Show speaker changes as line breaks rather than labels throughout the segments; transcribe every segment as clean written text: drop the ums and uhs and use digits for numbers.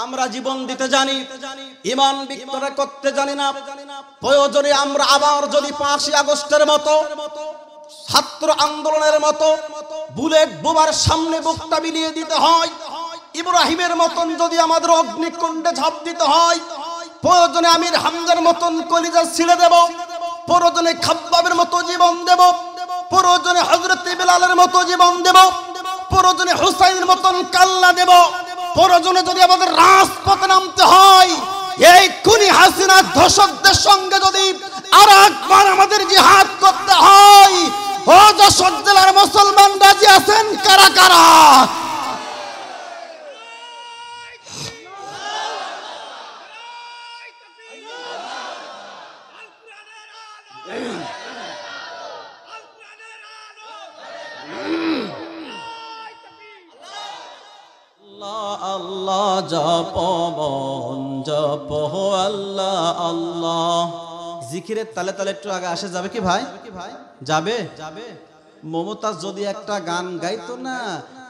আমরা জীবন দিতে জানি, ঈমান বিক্রয় করতে জানি না। প্রয়োজনে আমরা আবার যদি 5ই আগস্টের মতো, ছাত্র আন্দোলনের মতো বুলেট বোমার সামনে বুকটা বিলিয়ে দিতে হয়, ইব্রাহিমের মতন যদি আমাদের অগ্নিকুণ্ডে ঝাঁপ দিতে হয়, প্রয়োজনে আমির হামজার মতন কলিজা ছিঁড়ে দেব, প্রয়োজনে খাব্বাবের মতো জীবন দেব, প্রয়োজনে হযরত বিলালের মতো জীবন দেব, প্রয়োজনে হুসাইনের মতন কাল্লা দেব, প্রয়োজনে যদি আমাদের রাজপথে নামতে হয়, এই খুনি হাসিনা ধর্ষকদের সঙ্গে যদি আরেকবার আমাদের জিহাদ করতে হয়, ও যশোর জেলার মুসলমান রাজি আছেন কারা কারা? আল্লাহ জপ মন জপ আল্লাহ আল্লাহ। জিকিরের তালে তালে একটু আগে আসে যাবে কি ভাই? যাবে? মমতাজ যদি একটা গান গাইতো না,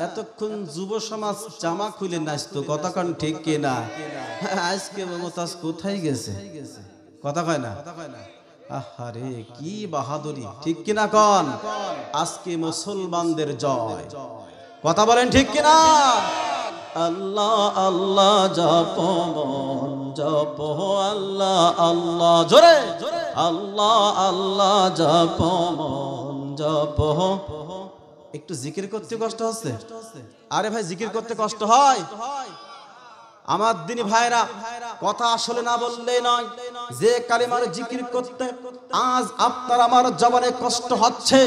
এতক্ষণ যুব সমাজ জামা খুলে নাচতো। কথা কন ঠিক কিনা? আজকে মমতাজ কোথায় গেছে? কথা কয় না? আহারে কি বাহাদুরি, ঠিক কিনা কন? আজকে মুসলমানদের জয়। কথা বলেন ঠিক কিনা? আল্লাহ আল্লাহ জপ মন জপ আল্লাহ আল্লাহ, জোরে আল্লাহ আল্লাহ জপ মন জপ। একটু জিকির করতে কষ্ট হচ্ছে? আরে ভাই জিকির করতে কষ্ট হয়? আমার দিনী ভাইরা, কথা আসলে না বললেই নয়, যে কালিমার জিকির করতে আজ আপনার আমার জবানে কষ্ট হচ্ছে,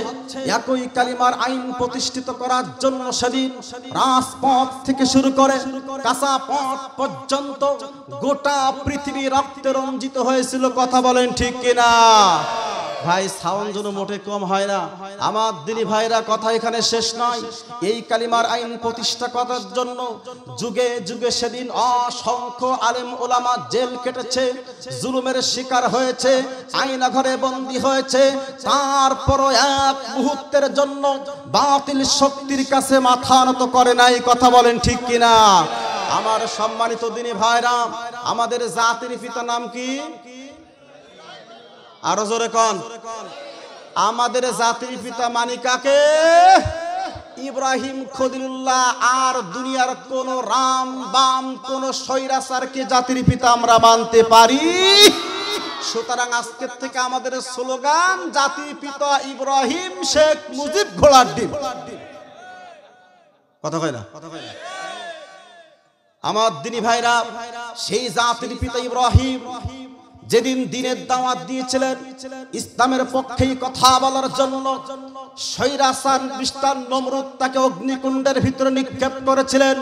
একই কালিমার আইন প্রতিষ্ঠিত করার জন্য সেদিন রাজপথ থেকে শুরু করে কাঁচা পথ পর্যন্ত গোটা পৃথিবী রক্তে রঞ্জিত হয়েছিল। কথা বলেন ঠিক কিনা? ভাই সাউন্ড যেন মোটে কম হয় না। আমার দিনী ভাইরা, কথা এখানে শেষ নয়। এই কালিমার আইন প্রতিষ্ঠা করার জন্য যুগে যুগে সেদিন অসংখ্য আলেম ওলামা জেল কেটেছে, জুলুমের শিকার হয়েছে, আয়না ঘরে বন্দী হয়েছে। তারপরও এক মুহূর্তের জন্য বাতিল শক্তির কাছে মাথা নত করে নাই। কথা বলেন ঠিক কিনা? আমার সম্মানিত দিনী ভাইরা, আমাদের জাতির পিতা নাম কি? আরো জোরে কন। আমাদের জাতির পিতা মানি কাকে? ইব্রাহিম খলিলুল্লাহ। আর দুনিয়ার কোন রাম বাম কোন স্বৈরাচারকে জাতির পিতা আমরা মানতে পারি? সুতরাং আজকের থেকে আমাদের স্লোগান জাতির পিতা ইব্রাহিম, শেখ মুজিব ঘোড়ার ডিম। কথা কয় না? আমার দিনী ভাইরা, সেই জাতির পিতা ইব্রাহিম যেদিন দিনের দাওয়াত দিয়েছিলেন, ইসলামের পক্ষে কথা বলার জন্য স্বৈরাচার মিস্টার নমরুদ তাকে অগ্নিকুণ্ডের ভিতরে নিক্ষেপ করেছিলেন।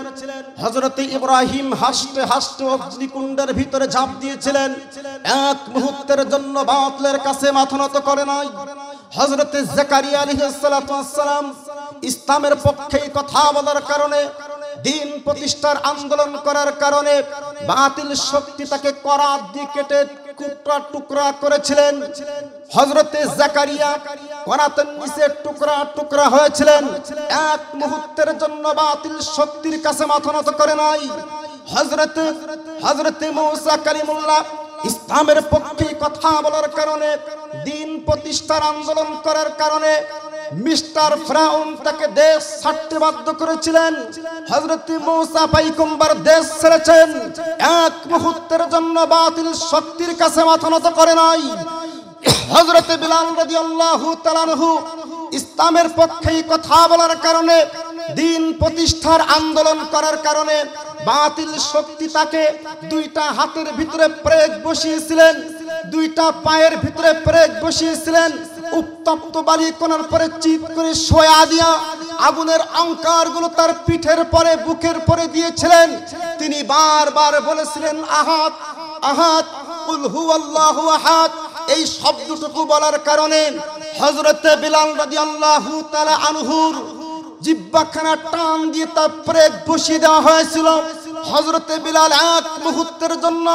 হযরত ইব্রাহিম হাসতে হাসতে অগ্নিকুণ্ডের ভিতরে ঝাঁপ দিয়েছিলেন। এক মুহূর্তের জন্য বাতিলের কাছে মাথা নত করে নাই। হযরত জাকারিয়া আলাইহিস সালাতু ওয়াস সালাম ইসলামের পক্ষে কথা বলার কারণে, দিন প্রতিষ্ঠার আন্দোলন করার কারণে বাতিল শক্তি তাকে করাত দিয়ে কেটে টুকরা টুকরা করেছিলেন। হযরতে জাকারিয়া করাতের নিচে টুকরা টুকরা হয়েছিলেন। এক মুহূর্তের জন্য বাতিল শক্তির কাছে মাথা নত করে নাই। হযরতে মুসা কালিমুল্লাহ ইসলামের পক্ষে কথা বলার কারণে, দিন প্রতিষ্ঠার আন্দোলন করার কারণে মিস্টার ফিরাউন তাকে দেশ ছাড়তে বাধ্য করেছিলেন। হযরত মুসা পয়গম্বর দেশ ছেড়েছেন। এক মুহূর্তের জন্য বাতিল শক্তির কাছে মাথা নত করে নাই। হযরত বিলাল রাদিয়াল্লাহু তাআলা আনহু ইসলামের পক্ষে কথা বলার কারণে, দিন প্রতিষ্ঠার আন্দোলন করার কারণে বাতিল শক্তি তাকে দুইটা হাতের ভিতরে প্রেগ বসিয়েছিলেন, দুইটা পায়ের ভিতরে প্রেগ বসিয়েছিলেন। উত্তপ্ত বালি কোনার পরে চিৎ করে শোয়া দিয়া আগুনের অঙ্কারগুলো তার পিঠের পরে বুকের পরে দিয়েছিলেন। তিনি বারবার বলেছিলেন আহাদ আহাদ, কুল হুয়াল্লাহু আহাদ। এই শব্দটুকু বলার কারণে হযরত বিলাল রাদিয়াল্লাহু তাআলা আনহুর জিহ্বাখানা টান দিয়ে তার প্রেগ বসিয়ে দেওয়া হয়েছিল। হযরত বিলাল এক মুহূর্তের জন্য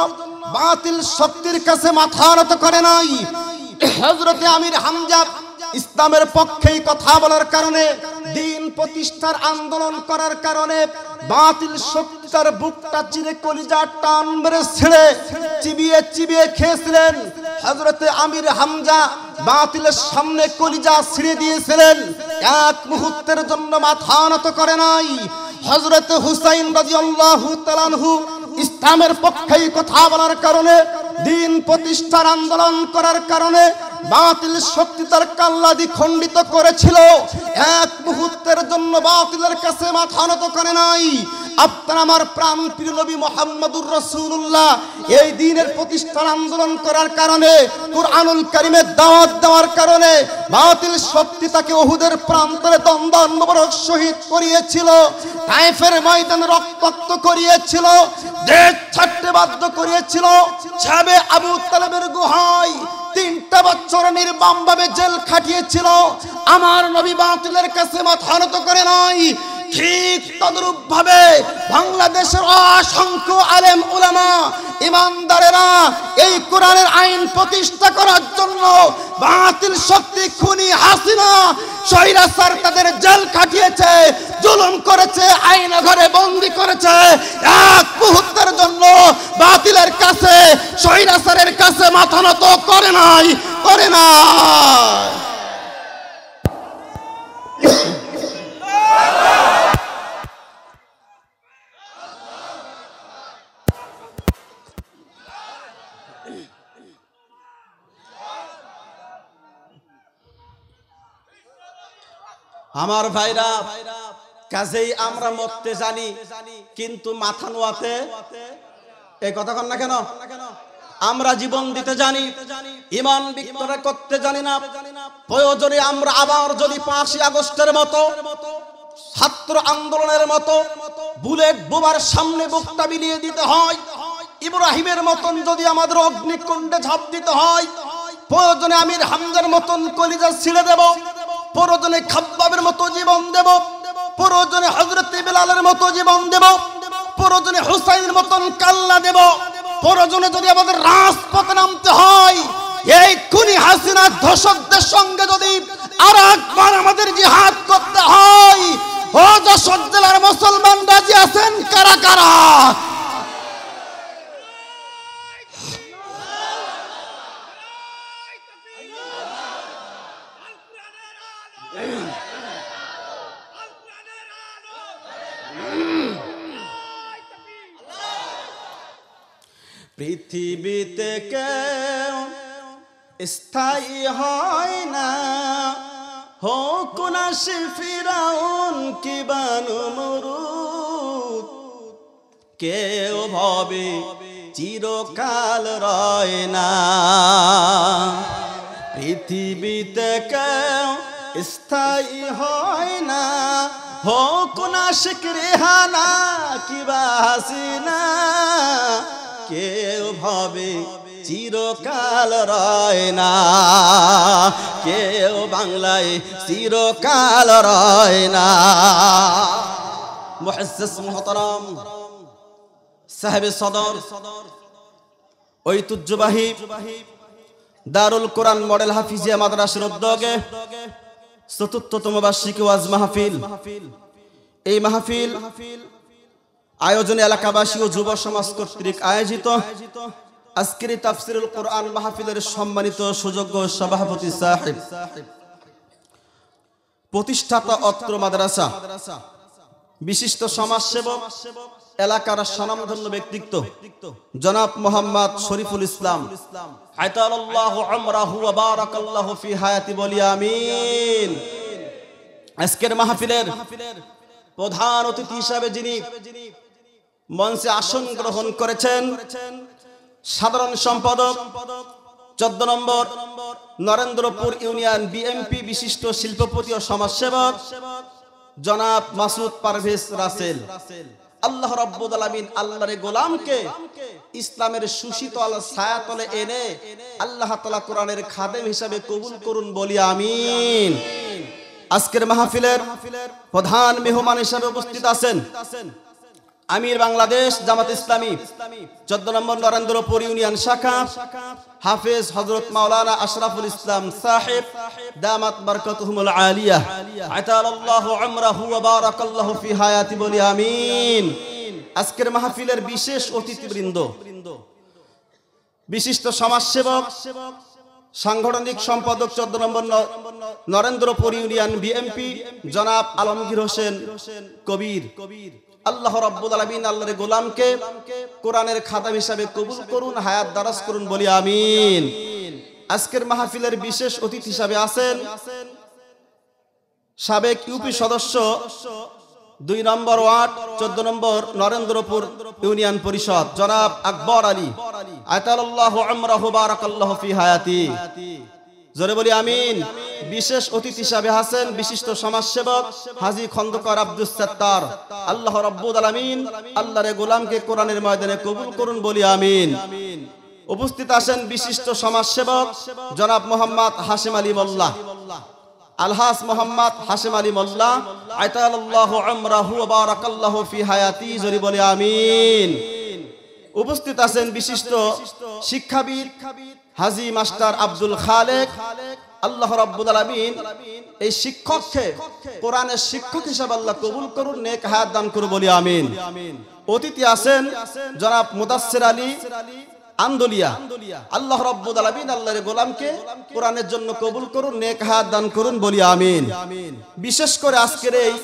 বাতিল শক্তির কাছে মাথা নত করে নাই। হযরত আমির হামজা ইসলামের পক্ষে কথা বলার কারণে, দিন
প্রতিষ্ঠার আন্দোলন করার কারণে বাতিল শক্তির বুকটা চিরে কলিজা টান মেরে ছিঁড়ে চিবিয়ে চিবিয়ে খেয়েছিলেন। হযরতে আমির হামজা বাতিলের সামনে কলিজা ছিঁড়ে দিয়েছিলেন, এক মুহূর্তের জন্য মাথা নত করে নাই। হযরতে হুসাইন রাদিয়াল্লাহু তাআলা আনহু ইসলামের পক্ষে কথা বলার কারণে, দ্বীন প্রতিষ্ঠার আন্দোলন করার কারণে বাতিল শক্তি তার কাল্লাদি খণ্ডিত করেছিল, এক মুহূর্তের জন্য বাতিলের কাছে মাথা নত করে নাই। আপনার আমার প্রাণ প্রিয় নবী মুহাম্মদুর রাসূলুল্লাহ এই দ্বীনের প্রতিষ্ঠার আন্দোলন করার কারণে, কুরআনুল কারীমের দাওয়াত দেওয়ার কারণে বাতিল শক্তি তাকে উহুদের প্রান্তরে দন্দন মোবারক শহীদ করিয়েছিল, তায়েফের ময়দানে রক্তাক্ত করিয়েছিল, দেশ ছাড়তে বাধ্য করিয়েছিল, ছাবে আবু তালেবের গুহায় 3টা বছর নির্মমভাবে জেল খাটিয়েছিল। আমার নবী বাতিলের কাছে মাথা নত করে নাই। ঠিক তদ্রূপ ভাবে বাংলাদেশের অসংখ্য আলেম উলামা ইমানদারেরা এই কোরআনের আইন প্রতিষ্ঠা করার জন্য বাতিল শক্তি খুনি হাসিনা স্বৈরাচার তাদের জেল খাটিয়েছে, জুলুম করেছে, আইনা ঘরে বন্দী করেছে। এক মুহূর্তের জন্য বাতিলের কাছে, স্বৈরাচারের কাছে মাথা নত করে নাই, করে না।
আমার ভাইরা, কাজেই আমরা মরতে জানি কিন্তু মাথা নোয়াতে, এই কথা কন না কেন? আমরা জীবন দিতে জানি, ঈমান বিক্রয় করতে জানি না। প্রয়োজনে আমরা আবার যদি 5ই আগস্টের মতো, ছাত্র আন্দোলনের মতো বুলেট বোমার সামনে বুকটা বিলিয়ে দিতে হয়, ইব্রাহিমের মতন যদি আমাদের অগ্নিকুণ্ডে ঝাঁপ দিতে হয়, প্রয়োজনে আমির হামজার মতন কলিজা ছিঁড়ে দেব, প্রয়োজনে খাব্বাবের মতো জীবন দেব, প্রয়োজনে হযরত বিলালের মতো জীবন দেব, প্রয়োজনে হুসাইনের মতন কাল্লা দেব, প্রয়োজনে যদি আমাদের রাজপথে নামতে হয়, এই খুনি হাসিনা ধর্ষকদের সঙ্গে যদি আরেকবার আমাদের জিহাদ করতে হয়, ও যশোর জেলার মুসলমান রাজি আছেন কারা কারা? পৃথিবীতে কেউ স্থায়ী হয় না, হোক না সে ফিরাউন কি নমরুদ, কেউ ভবে চিরকাল রয় না। পৃথিবীতে কেউ স্থায়ী হয় না, হোক না সে রেহানা কি হাসিনা, কেউ ভাবে চিরকাল রয় না, কেউ বাংলায় চিরকাল রয় না। মুহাজ্জিজ মুহতারাম সাহেবে সদর ঐতিহ্যবাহী দারুল কোরআন মডেল হাফিজিয়া মাদ্রাসার উদ্যোগে ৪র্থতম বার্ষিকী ওয়াজ মাহফিল, এই মাহফিল আয়োজনে এলাকাবাসী ও যুব সমাজ কর্তৃক আয়োজিত আজকের তাফসিরুল কোরআন মাহফিলের সম্মানিত সুযোগ্য সভাপতি সাহেব, প্রতিষ্ঠাতা অত্র মাদ্রাসা, বিশিষ্ট সমাজসেবক, এলাকার স্বনামধন্য ব্যক্তিত্ব জনাব মোহাম্মদ শরীফুল ইসলাম, আতালাল্লাহু আমরাহু ওয়া বারাকাল্লাহু ফি হায়াতি, বলি আমিন। আজকের মাহফিলের প্রধান অতিথি হিসাবে যিনি মঞ্চে আসন গ্রহণ করেছেন, সাধারণ সম্পাদক 14 নম্বর নরেন্দ্রপুর ইউনিয়ন বিএমপি বিশিষ্ট শিল্পপতি ও সমাজসেবক জনাব মাসুদ পারভেজ রাসেল। আল্লাহ রাব্বুল আলামিন আল্লাহর গোলামকে ইসলামের সুশীতল ছায়াতলে এনে আল্লাহ তাআলা কোরআনের খাদেম হিসাবে কবুল করুন, বলি আমিন। আজকের মাহফিলের প্রধান মেহমান হিসেবে উপস্থিত আছেন আমির বাংলাদেশ জামাত ইসলামী 14 নম্বর নরেন্দ্রপুর ইউনিয়ন শাখা হাফেজ হযরত মাওলানা আশরাফুল ইসলাম সাহেব দামাত বরকতুহুমুল আলিয়া আতালাল্লাহু উমরাহু ওয়া বারাকাল্লাহু ফি হায়াতি বলি আমিন। আজকের মাহফিলের বিশেষ অতিথিবৃন্দ, বিশিষ্ট সমাজসেবক, সাংগঠনিক সম্পাদক 14 নম্বর নরেন্দ্রপুর ইউনিয়ন বিএমপি জনাব আলমগীর হোসেন কবির, আল্লাহ রাব্বুল আলামিন আল্লাহর গোলামকে কোরআনের খাতাম হিসাবে কবুল করুন, হায়াত দারাজ করুন বলি আমিন। আজকের মাহফিলের বিশেষ অতিথি হিসাবে আছেন সাবেক ইউপি সদস্য 2 নম্বর ওয়ার্ড 14 নম্বর নরেন্দ্রপুর ইউনিয়ন পরিষদ জনাব আকবর আলী আতালাল্লাহু উমরাহু বারাকাল্লাহু ফি হায়াতি, জোরে বলি আমিন। বিশেষ অতিথি হিসাবে আছেন বিশিষ্ট সমাজসেবক হাজী খন্দকার আব্দুস সাত্তার, আল্লাহ রাব্বুল আলামিন আল্লাহর গোলামকে কোরআনের ময়দানে কবুল করুন বলি আমিন। উপস্থিত আছেন বিশিষ্ট সমাজসেবক জনাব মোহাম্মদ হাশিম আলী মোল্লা, আলহাস মোহাম্মদ হাশিম আলী মোল্লা আতালাল্লাহু উমরাহু ওয়া বারাকাল্লাহু ফি হায়াতি, জোরে বলি আমিন। উপস্থিত আছেন বিশিষ্ট শিক্ষাবিদ হাজী মাস্টার আব্দুল খালেক, আল্লাহ রাব্বুল আলামিন এই শিক্ষককে কোরআনের শিক্ষক হিসেবে আল্লাহ কবুল করুন, নেক হায়াত দান করুন বলি আমিন। অতিথি আছেন জনাব মুদাসসির আলী আন্দোলিয়া, আল্লাহ রাব্বুল আলামিন আল্লাহর গোলামকে কোরআনের জন্য কবুল করুন, নেক হায়াত দান করুন বলি আমিন। বিশেষ করে আজকের এই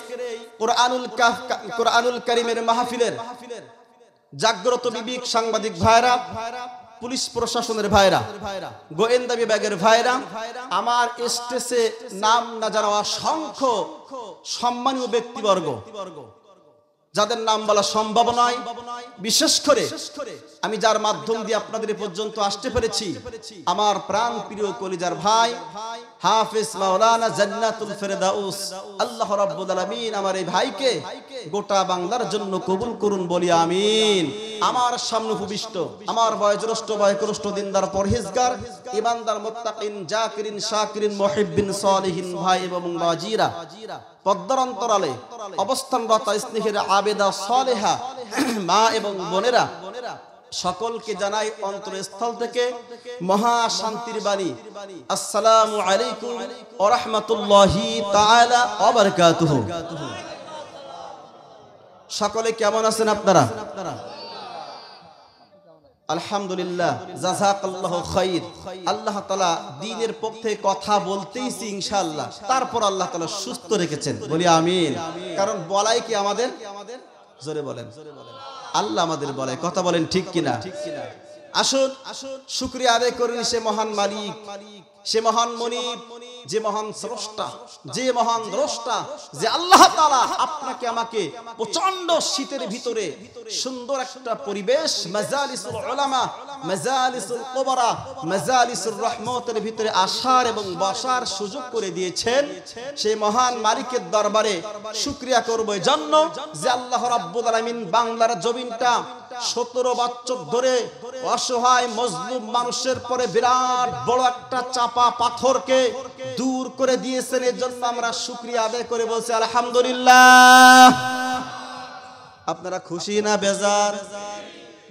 কোরআনুল কারীমের মাহফিলের জাগ্রত বিবেক সাংবাদিক ভাইরা, পুলিশ প্রশাসনের ভাইরা, গোয়েন্দা বিভাগের ভাইরা, আমার স্টেজে নাম না জানা অসংখ্য সম্মানীয় ব্যক্তিবর্গ যাদের নাম বলা সম্ভব নয়, বিশেষ করে আমি যার মাধ্যম দিয়ে আপনাদের পর্যন্ত আসতে পেরেছি, আমার প্রাণ প্রিয় কলিজার ভাই হাফেজ মাওলানা জান্নাতুল ফেরদাউস, আল্লাহ রাব্বুল আলামিন আমার এই ভাইকে গোটা বাংলার জন্য কবুল করুন বলি আমিন। আমার সামনে উপবিষ্ট আমার বয়োজ্যেষ্ঠ বয়করষ্ট দিনদার পরহেজগার ইমানদার মুত্তাকিন জাকিরিন শাকিরিন মুহিব্বিন সালিহিন ভাই এবং বাজিরা, পদ্মার অন্তরালে অবস্থানরত স্নেহের আবেদা সালেহা মা এবং বোনেরা, সকলকে জানাই অন্তরস্থল থেকে মহা শান্তির বাণী, আসসালামু আলাইকুম ওয়া রাহমাতুল্লাহি তাআলা ওয়া বারাকাতুহু। সকলে কেমন আছেন আপনারা? আলহামদুলিল্লাহ, জাযাকাল্লাহু খাইর। আল্লাহ তাআলা দ্বীনের পক্ষে কথা বলতেইছি ইনশাআল্লাহ, তারপর আল্লাহ তাআলা সুস্থ রেখেছেন বলি আমিন। কারণ বলাই কি আমাদের, জোরে বলেন, আল্লাহ আমাদের বলে, কথা বলেন ঠিক কিনা? আসুন শুকরিয়া আদায় করুন সে মহান মালিক, সে মহান মনিব, যে মহান স্রষ্টা, যে মহান দ্রষ্টা, যে আল্লাহ তাআলা আপনাকে আমাকে প্রচন্ড শীতের ভিতরে সুন্দর একটা পরিবেশ, মাজালিসুল উলামা, মাজালিসুল কুবরা, মাজালিসুর রহমতের ভিতরে আসার এবং বসার সুযোগ করে দিয়েছেন। সেই মহান মালিকের দরবারে শুকরিয়া করব এই জন্য যে আল্লাহ রাব্বুল আলামিন বাংলার জমিনটা 17 বছর ধরে অসহায় মজলুম মানুষের পরে বিরাট বড় একটা চাপা পাথরকে দূর করে দিয়েছেন। এর জন্য আমরা শুকরিয়া আদায় করে বলছি আলহামদুলিল্লাহ। আপনারা খুশি না বেজার?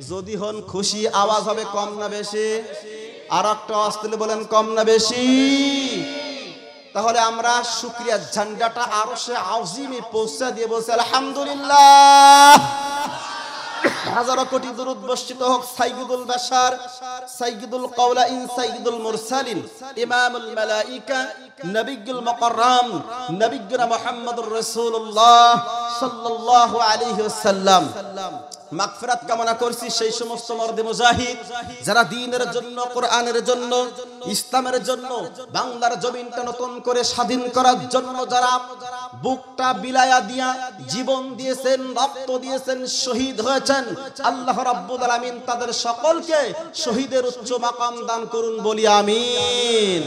যদি হন খুশি, আওয়াজ হবে কম না বেশি? আর একটা আওয়াজ তুলে বলেন কম না বেশি? তাহলে আমরা শুকরিয়ার ঝান্ডাটা আরশে আযীমে পৌঁছে দিয়ে বলছি আলহামদুলিল্লাহ। হাজারো কোটি দুরূদ বর্ষিত হোক সাইয়্যিদুল বাশার, সাইয়্যিদুল কাওলাইন, সাইয়্যিদুল মুরসালিন, ইমামুল মালাইকা, নবিয়্যুল মুকাররম, নবিয়্যুনা মুহাম্মদুর রাসূলুল্লাহ সাল্লাল্লাহু আলাইহি ওয়াসাল্লাম। মাগফিরাত কামনা করছি সেই সমস্ত মর্দে মুজাহিদ যারা দ্বীনের জন্য, কোরআনের জন্য, ইসলামের জন্য বাংলার জমিনটা নতুন করে স্বাধীন করার জন্য যারা বুকটা বিলায়া দিয়া জীবন দিয়েছেন, রক্ত দিয়েছেন, শহীদ হয়েছেন, আল্লাহ রাব্বুল আলামিন তাদের সকলকে শহীদের উচ্চ মাকাম দান করুন বলি আমিন।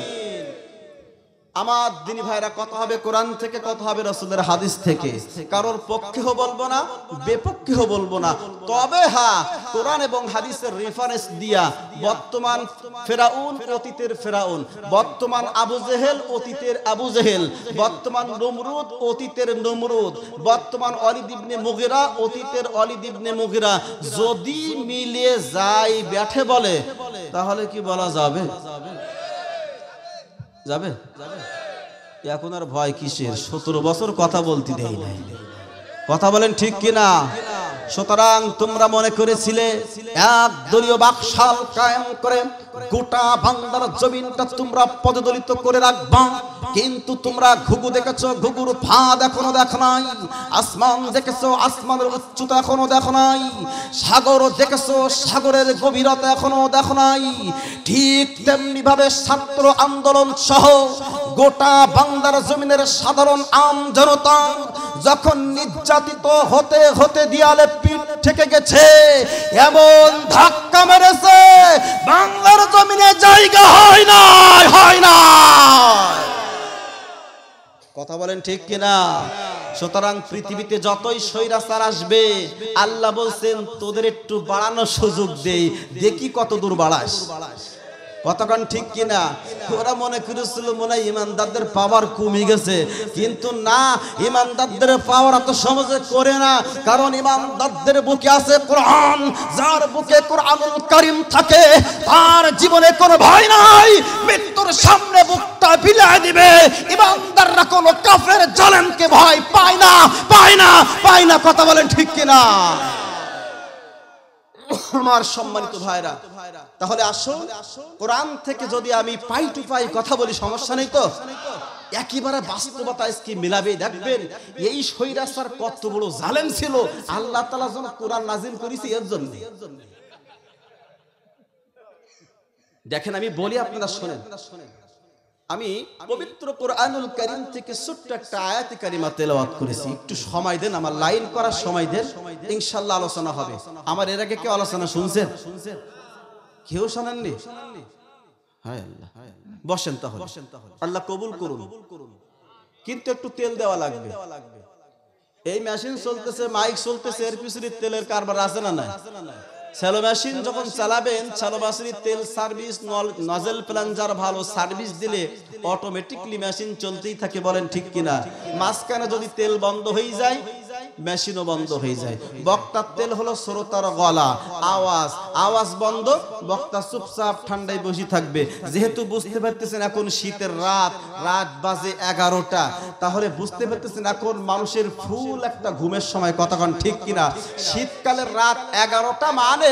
আমার দিনী ভাইরা কথা হবে কোরআন থেকে, কথা হবে রাসূলের হাদিস থেকে। কারোর পক্ষেও বলবো না, বিপক্ষেও বলবো না। তবে হ্যাঁ, কোরআন এবং হাদিসের রেফারেন্স দিয়া বর্তমান ফেরাউন অতীতের ফেরাউন, বর্তমান আবু জেহেল অতীতের আবু জেহেল, বর্তমান নমরুদ অতীতের নমরুদ, বর্তমান ওয়ালিদ ইবনে মুগিরা অতীতের ওয়ালিদ ইবনে মুগিরা যদি মিলে যায় ব্যাঠে বলে, তাহলে কি বলা যাবে? যাবে? এখন আর ভয় কিসের? 17 বছর কথা বলতে দেই নাই। কথা বলেন ঠিক কিনা? সুতরাং তোমরা মনে করেছিলে এক দলীয় বাকশাল কায়েম করে গোটা বাংলার জমিনটা তোমরা পদদলিত করে রাখবা, কিন্তু তোমরা ঘুঘু দেখেছো, ঘুঘুর ফাঁদ এখনো দেখো নাই। আসমান দেখেছো, আসমানের উচ্চতা এখনো দেখো নাই। সাগর দেখেছো, সাগরের গভীরতা এখনো দেখো নাই। ঠিক তেমনি ভাবে ছাত্র আন্দোলন সহ গোটা বাংলার জমিনের সাধারণ আম জনতা যখন নির্যাতিত হতে হতে দেয়ালে পিঠ থেকে গেছে, এমন ধাক্কা মেরেছে বাংলার জমিনে জায়গা হয় না, হয় না। কথা বলেন ঠিক কিনা? সুতরাং পৃথিবীতে যতই স্বৈরাচার আসবে, আল্লাহ বলছেন তোদের একটু বাড়ানোর সুযোগ দেই, দেখি কত দূর বাড়াস। কতক্ষণ ঠিক কিনা? ওরা মনে করেছিল মনে হয় ইমানদারদের পাওয়ার কমে গেছে, কিন্তু না, ইমানদারদের পাওয়ার এত সহজে করে না। কারণ ইমানদারদের বুকে আছে কোরআন। যার বুকে কোরআনুল কারীম থাকে তার জীবনে কোনো ভয় নাই। মৃত্যুর সামনে বুকটা বিলিয়ে দিবে। ইমানদাররা কোনো কাফের জালেমকে ভয় পায় না, পায় না, পায় না। কথা বলেন ঠিক কিনা? আমার সম্মানিত ভাইরা, তাহলে আসুন কোরআন থেকে যদি আমি পাই টু পাই কথা বলি, সমস্যা নেই তো? একেবারে বাস্তবতা কি মিলাবে দেখবেন। এই স্বৈরাচার কত বড় জালেম ছিল, আল্লাহ তাআলা যেন কোরআন নাজিল করেছে এর জন্য। দেখেন আমি বলি, আপনারা শুনেন। আমি পবিত্র কোরআনুল কারীম থেকে ছোট্ট একটা আয়াত কারিমা তেলাওয়াত করেছি। একটু সময় দেন, আমার লাইন করার সময় দেন, ইনশাআল্লাহ আলোচনা হবে। আমার এর আগে কেউ আলোচনা শুনছেন? কেউ শোনেননি? হায় আল্লাহ, বসেন তাহলে, আল্লাহ কবুল করুন। কিন্তু একটু তেল দেওয়া লাগবে। এই মেশিন চলতেছে, মাইক চলতেছে, এর পিছনে তেলের কারবার আছে না নাই? স্যালো মেশিন যখন চালাবেন, স্যালো মেশিনের তেল সার্ভিস নজেল প্লাঞ্জার ভালো সার্ভিস দিলে অটোমেটিকলি মেশিন চলতেই থাকে। বলেন ঠিক কিনা? মাঝখানে যদি তেল বন্ধ হয়ে যায়, মেশিনও বন্ধ হয়ে যায়। বক্তার তেল হলো শ্রোতার গলা, আওয়াজ, আওয়াজ বন্ধ, বক্তা চুপচাপ ঠান্ডায় বসে থাকবে। যেহেতু বুঝতে পারতেছেন এখন শীতের রাত, রাত বাজে 11টা, তাহলে বুঝতে পারতেছেন এখন মানুষের ফুল একটা ঘুমের সময়। কতক্ষণ ঠিক কিনা? শীতকালের রাত 11টা মানে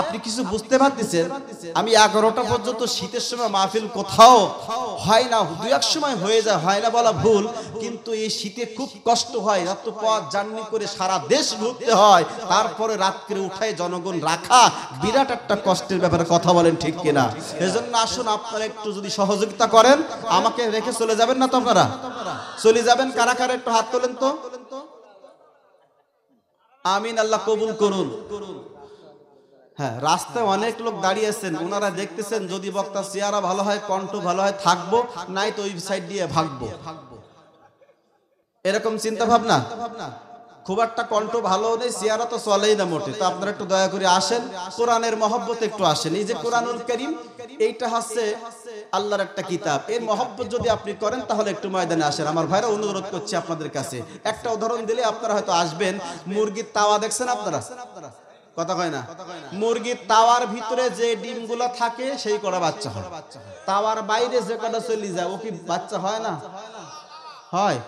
আপনি কিছু বুঝতে পারতেছেন। আমি 11টা পর্যন্ত শীতের সময় মাহফিল কোথাও হয় না, দু এক সময় হয়ে যায়, হয় না বলা ভুল, কিন্তু এই শীতে খুব কষ্ট হয়। রাত পথ জার্নি করে সারা দেশ ঘুরতে হয়, তারপরে রাত্রে উঠায় জনগণ রাখা বিরাট একটা কষ্টের ব্যাপারে। কথা বলেন ঠিক কিনা? এজন্য আসুন আপনারা একটু যদি সহযোগিতা করেন, আমাকে রেখে চলে যাবেন না তো? আপনারা চলে যাবেন কারা কারা? একটু হাত তোলেন তো। আমিন, আল্লাহ কবুল করুন। হ্যাঁ, রাস্তায় অনেক লোক দাঁড়িয়ে আছেন, ওনারা দেখতেছেন যদি বক্তা চেহারা ভালো হয়, কণ্ঠ ভালো হয় থাকবো, নাই তো ওই সাইড দিয়ে ভাগবো, এরকম চিন্তা ভাবনা। খুব একটা কণ্ঠ ভালো নেই, চেহারা তো চলেই না মোটে। তো আপনারা একটু দয়া করে আসেন, কোরআনের মহব্বতে একটু আসেন। এই যে কোরআনুল কারীম, এইটা হচ্ছে আল্লাহর একটা কিতাব। এর মহব্বত যদি আপনি করেন তাহলে একটু ময়দানে আসেন। আমার ভাইরা অনুরোধ করছি আপনাদের কাছে, একটা উদাহরণ দিলে আপনারা হয়তো আসবেন। মুরগির তাওয়া দেখছেন আপনারা? কথা কয় না? মুরগির তাওয়ার ভিতরে যে ডিমগুলো থাকে সেই কটা বাচ্চা হয়, তাওয়ার বাইরে যে কটা চলে যায় ও কি বাচ্চা হয় না? হয়।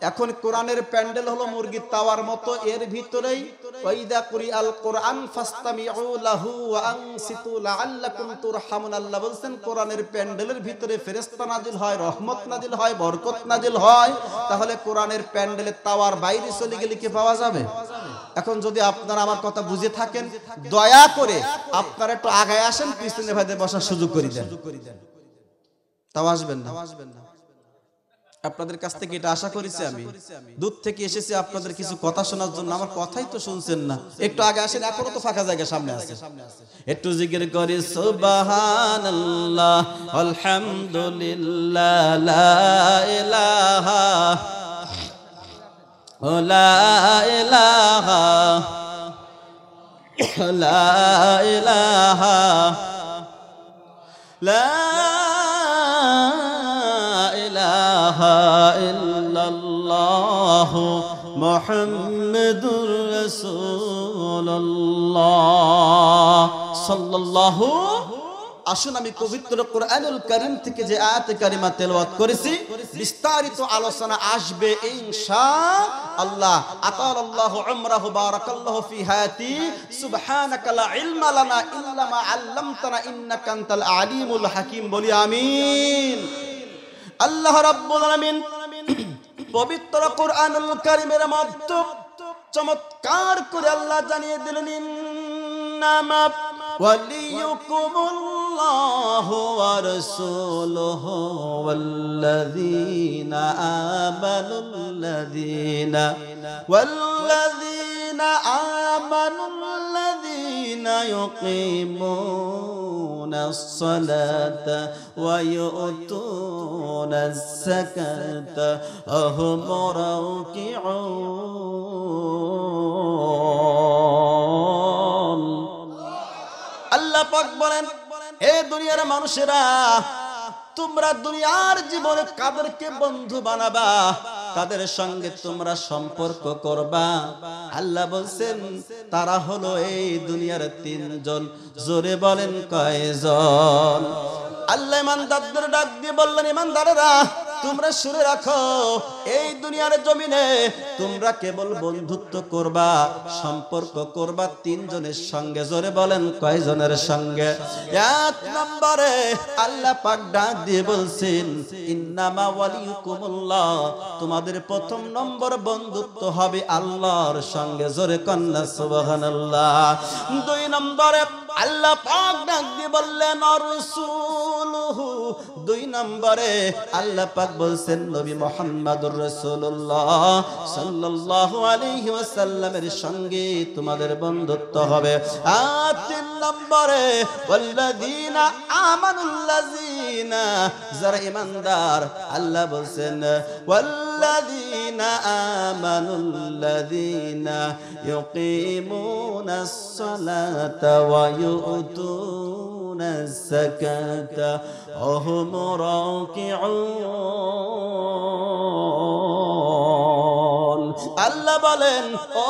এখন কোরআনের প্যান্ডেল হলো মুরগির তাওয়ার মতো, এর ভিতরেই ওয়াইদা কুরিআল কোরআন ফাসতামিউ লাহু ওয়া আনসিতু লাআল্লাকুম তুরহামুন। আল্লাহ বলেন কোরআনের প্যান্ডেলের ভিতরে ফেরেশতা নাজিল হয়, রহমত নাজিল হয়, বরকত নাজিল হয়। তাহলে কোরআনের প্যান্ডেলের তাওয়ার বাইরে চলে গেলে কি পাওয়া যাবে? এখন যদি আপনারা আমার কথা বুঝে থাকেন, দয়া করে আপনারা একটু আগায় আসেন, পিছনে ভাইদের বসার সুযোগ করে দেন। তাও আসবেন না? আপনাদের কাছ থেকে এটা আশা করেছি। আমি দূর থেকে এসেছি আপনাদের কিছু কথা শোনার জন্য, আমার কথাই তো শুনছেন না। একটু আগে আসেন, এখনো তো ফাঁকা জায়গা সামনে আছে, একটু জিকির করি সুবহানাল্লাহ আলহামদুলিল্লাহ লা ইলাহা লা ইলাহা লা ইলাহা লা ইলাহা ইল্লাল্লাহ মুহাম্মাদুর রাসূলুল্লাহ সাল্লাল্লাহু। আসুন আমি পবিত্র কোরআনুল কারীম থেকে যে আয়াতে কারিমা তেলাওয়াত করেছি, বিস্তারিত আলোচনা আসবে ইনশাআল্লাহ। আতালাল্লাহু উমরাহু বারাকাল্লাহু ফি হায়াতি সুবহানাকা লা ইলমা লানা ইল্লা মা আল্লামতানা ইন্নাকা আনতাল আলিমুল হাকীম। বলি আমিন। আল্লাহ রাব্বুল আলামিন পবিত্র কোরআনুল কারীমের মধ্যে চমৎকার করে আল্লাহ জানিয়ে দিলেন, ইন্নামা ওয়ালিয়ুকুমুল্লাহু ওয়া রাসূলুহু ওয়াল্লাযীনা আমানুল্লাযীনা ইউকিমুনাস সালাতা ওয়া ইউতুনাজ যাকাতা ওয়া হুম রাকিউন। আল্লাহ পাক বলেন, হে দুনিয়ার মানুষেরা, তোমরা দুনিয়ার জীবনে কাদেরকে বন্ধু বানাবা, কাদের সঙ্গে তোমরা সম্পর্ক করবা? আল্লাহ বলছেন তারা হলো এই দুনিয়ার তিনজন। জোরে বলেন কয়জন? আল্লাহ ইমানদারদের ডাক দিয়ে বললেন, ইমানদারেরা তোমরা শুনে রাখো, এই দুনিয়ার জমিনে তোমরা কেবল বন্ধুত্ব করবা, সম্পর্ক করবা তিনজনের সঙ্গে। জোরে বলেন কয়জনের সঙ্গে? এক নম্বরে আল্লাহ পাক ডাক দিয়ে বলছেন, ইন্নামা ওয়ালিয়ুকুমুল্লাহ, তোমাদের প্রথম নম্বর বন্ধুত্ব হবে আল্লাহর সঙ্গে। জোরে কন্না সুবহানাল্লাহ। দুই নম্বরে আল্লাহ পাক ডাক দিয়ে বললেন রাসূলুহু, দুই নম্বরে আল্লাহ পাক বলছেন নবী মুহাম্মদুর রাসূলুল্লাহ সাল্লাল্লাহু আলাইহি ওয়াসাল্লামের সঙ্গে তোমাদের বন্ধুত্ব হবে। আর তিন নম্বরে ওয়াল্লাযীনা আমানুল্লাযীনা, যারা ঈমানদার, আল্লাহ বলছেন ওয়াল্লাযীনা আমানুল্লাযীনা ইউকিমুনাস সালাতা ওয়া ইউতুনাজ যাকাতা ওয়া হুম রাকিউন। আল্লাহ বলেন, ও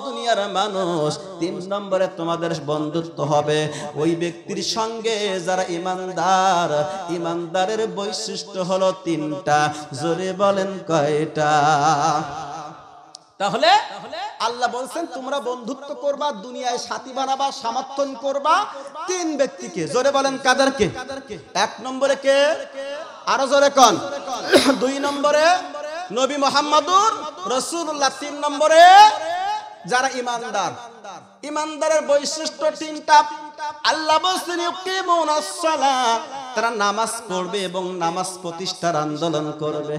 দুনিয়ার মানুষ, তিন নম্বরে তোমাদের বন্ধুত্ব হবে ওই ব্যক্তির সঙ্গে যারা ঈমানদার। ঈমানদারের বৈশিষ্ট্য হলো তিনটা। জোরে বলেন কয়টা? তাহলে আল্লাহ বলছেন তোমরা বন্ধুত্ব করবা, দুনিয়ায় সাথী বানাবা, সমর্থন করবা তিন ব্যক্তিকে। জোরে বলেন কাদেরকে? এক নম্বরে কে? আরো জোরে কোন? দুই নম্বরে নবী মুহাম্মদুর রাসূলুল্লাহ। তিন নম্বরে যারা ঈমানদার। ঈমানদারের বৈশিষ্ট্য তিনটা। আল্লাহ বলছেন ইউকিমুনাস সালাত, তারা নামাজ পড়বে এবং নামাজ প্রতিষ্ঠার আন্দোলন করবে।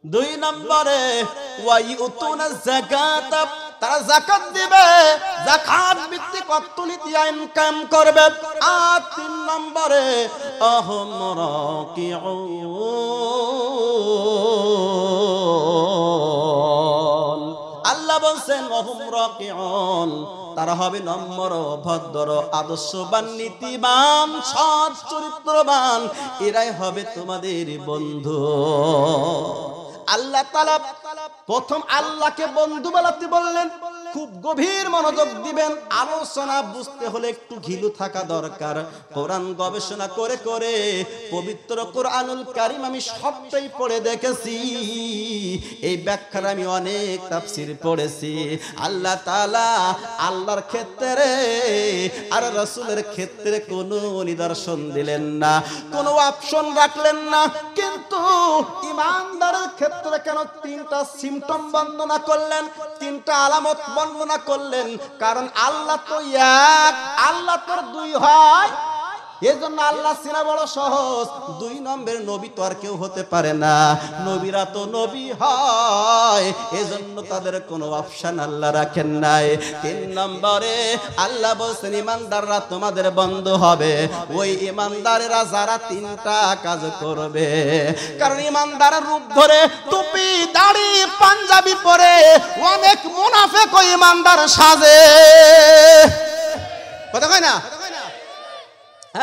দুই নম্বরে ওয়া ইউতুনাজ যাকাত, তারা যাকাত দিবে, যাকাত ভিত্তিক অর্থনীতি ইনকাম করবে। আর তিন নম্বরে আহুম রাকিউন। আল্লাহ বলছেন আহুম রাকিউন, তারা হবে নম্র, ভদ্র, আদর্শবান, নীতিবান, সৎ চরিত্রবান। এরাই হবে তোমাদের বন্ধু। আল্লাহ তাআলা প্রথম আল্লাহকে বন্ধু বানাতে বললেন। খুব গভীর মনোযোগ দিবেন। আলোচনা বুঝতে হলে একটু ঘিলু থাকা দরকার। কোরআন গবেষণা করে করে পবিত্র কোরআনুল কারীম আমি সবটাই পড়ে দেখেছি। এই ব্যাখ্যার আমি অনেক তাফসীর পড়েছি। আল্লাহ তাআলা আল্লাহর ক্ষেত্রে আর রাসূলের ক্ষেত্রে কোনো নিদর্শন দিলেন না, কোনো অপশন রাখলেন না। কিন্তু ঈমানদারের ক্ষেত্রে কেন তিনটা সিম্পটম বর্ণনা করলেন, তিনটা আলামত বর্ণনা করলেন? কারণ আল্লাহ তো এক, আল্লাহ তো দুই হয় এজন্য আল্লাহ চিনা বড় সহজ। 2 নম্বর নবী তো আর কেউ হতে পারে না, নবীরা তো নবী হয়, এজন্য তাদের কোনো অপশন আল্লাহ রাখেন নাই। 3 নম্বরে আল্লাহ বলছেন ইমানদাররা তোমাদের বন্ধু হবে, ওই ইমানদারেরা যারা 3টা কাজ করবে। কারণ ইমানদারের রূপ ধরে টুপি দাড়ি পাঞ্জাবি পরে অনেক মুনাফিক ও ইমানদার সাজে, কথা কয় না?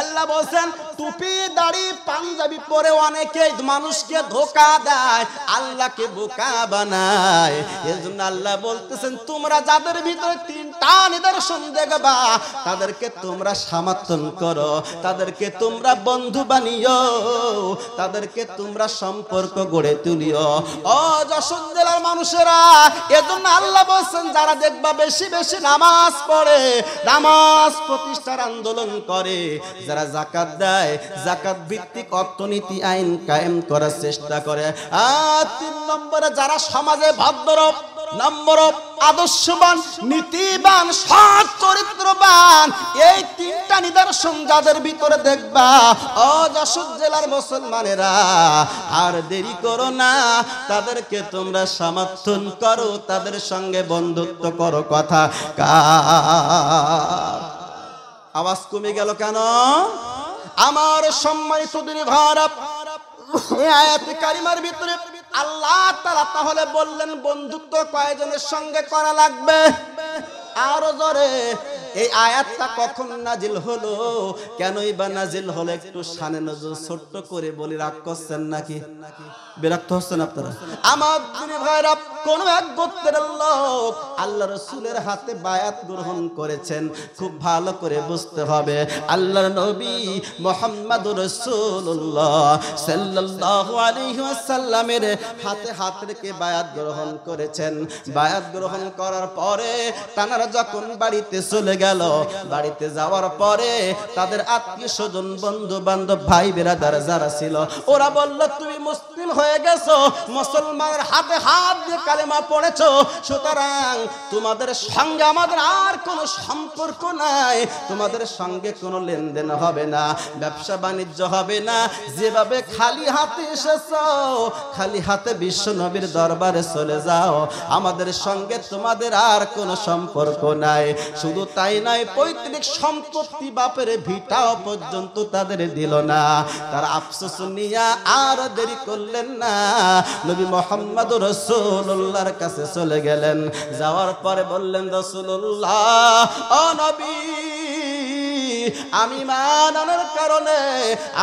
আল্লাহ বলছেন টুপি দাড়ি পাঞ্জাবি পরে অনেকে মানুষকে ধোঁকা দেয়, আল্লাহকে বোকা বানায়। এজন্য আল্লাহ বলতেছেন তোমরা যাদের ভিতরে 3টা নিদর্শন দেখবা তাদেরকে তোমরা সমর্থন করো, তাদেরকে তোমরা বন্ধু বানিও, তাদেরকে তোমরা সম্পর্ক গড়ে তুলিও। ও যশোর জেলার মানুষেরা, এজন্য আল্লাহ বলছেন যারা দেখবা বেশি বেশি নামাজ পড়ে, নামাজ প্রতিষ্ঠার আন্দোলন করে, যারা যাকাত দেয়, যাকাত ভিত্তিক অর্থনীতি আইন কায়েম করার চেষ্টা করে। 3 নম্বরে যারা সমাজে ভদ্র নম্র আদর্শবান নীতিবান সৎ চরিত্রবান, এই 3টা নিদর্শন যাদের ভিতরে দেখবা ও যশোর জেলার মুসলমানেরা, আর দেরি করো না, তাদেরকে তোমরা সমর্থন করো, তাদের সঙ্গে বন্ধুত্ব করো। কথা আওয়াজ কমে গেল কেন? আমার সম্মানিত দিনী ভাইরা, এই আয়াতে কারিমার ভিতরে আল্লাহ তাআলা তাহলে বললেন বন্ধুত্ব কয়জনের সঙ্গে করা লাগবে। আরো জোরে, এই আয়াতটা কখন নাজিল হলো, কেনই বা নাজিল হলো, একটু শানে নজর ছোট্ট করে বলি, রাগ করছেন নাকি? বিরক্ত হচ্ছেন আপনারা? আমার দিনী ভাইরা, কোন এক গোত্রের লোক আল্লাহ রাসূলের হাতে বায়াত গ্রহণ করেছেন। খুব ভালো করে বুঝতে হবে, আল্লাহর নবী মুহাম্মদুর রাসূলুল্লাহ সাল্লাল্লাহু আলাইহি ওয়াসাল্লামের হাতে হাত রেখে বায়াত গ্রহণ করেছেন। বায়াত গ্রহণ করার পরে তারা যখন বাড়িতে চলে গেল, বাড়িতে যাওয়ার পরে তাদের আত্মীয় স্বজন বন্ধু বান্ধব ভাই বেরাদার যারা ছিল ওরা বলল তুমি মুসলিম হয়ে গেছো, মুসলমানের হাতে হাত দিয়ে কালেমা পড়েছো, সুতরাং তোমাদের সঙ্গে আমাদের আর কোনো সম্পর্ক নাই, তোমাদের সঙ্গে কোনো লেনদেন হবে না, ব্যবসা বাণিজ্য হবে না, যেভাবে খালি হাতে এসেছো খালি হাতে বিশ্ব নবীর দরবারে চলে যাও, আমাদের সঙ্গে তোমাদের আর কোনো সম্পর্ক নাই। শুধু তাই নাই, পৈতৃক সম্পত্তি বাপের ভিটাও পর্যন্ত তাদের দিল না। তার আফসোস নিয়ে আর দেরি করলেন না, নবী মুহাম্মদুর রাসূলুল্লাহর কাছে চলে গেলেন। যাওয়ার পরে বললেন রাসূলুল্লাহ, ও নবী, আমি মানানোর কারণে,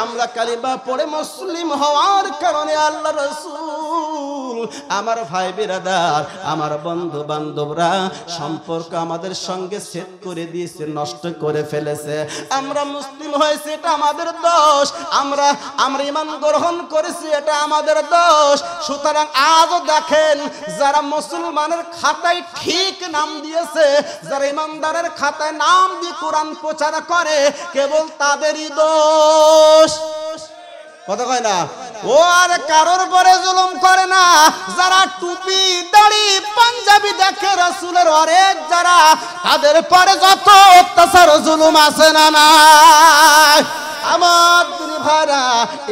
আমরা কালিমা পড়ে মুসলিম হওয়ার কারণে আল্লাহ রাসূল, আমার ভাই বিরাদার, আমার বন্ধু বান্ধবরা সম্পর্ক আমাদের সঙ্গে সেট করে দিয়েছে, নষ্ট করে ফেলেছে। আমরা মুসলিম হয়েছে এটা আমাদের দোষ, আমরা ঈমান গ্রহণ করেছি এটা আমাদের দোষ। সুতরাং আজও দেখেন যারা মুসলমানের খাতায় ঠিক নাম দিয়েছে, যারা ইমানদারের খাতায় নাম দিয়ে কোরআন প্রচার করে, কেবল তাদেরই দোষ। কথা কয় না? ও আর কারোর পরে জুলুম করে না। যারা টুপি দাড়ি পাঞ্জাবি দেখে রাসূলের অনেক যারা, তাদের পরে যত অত্যাচার জুলুম আছে না নাই? আমার দিনী ভাইরা,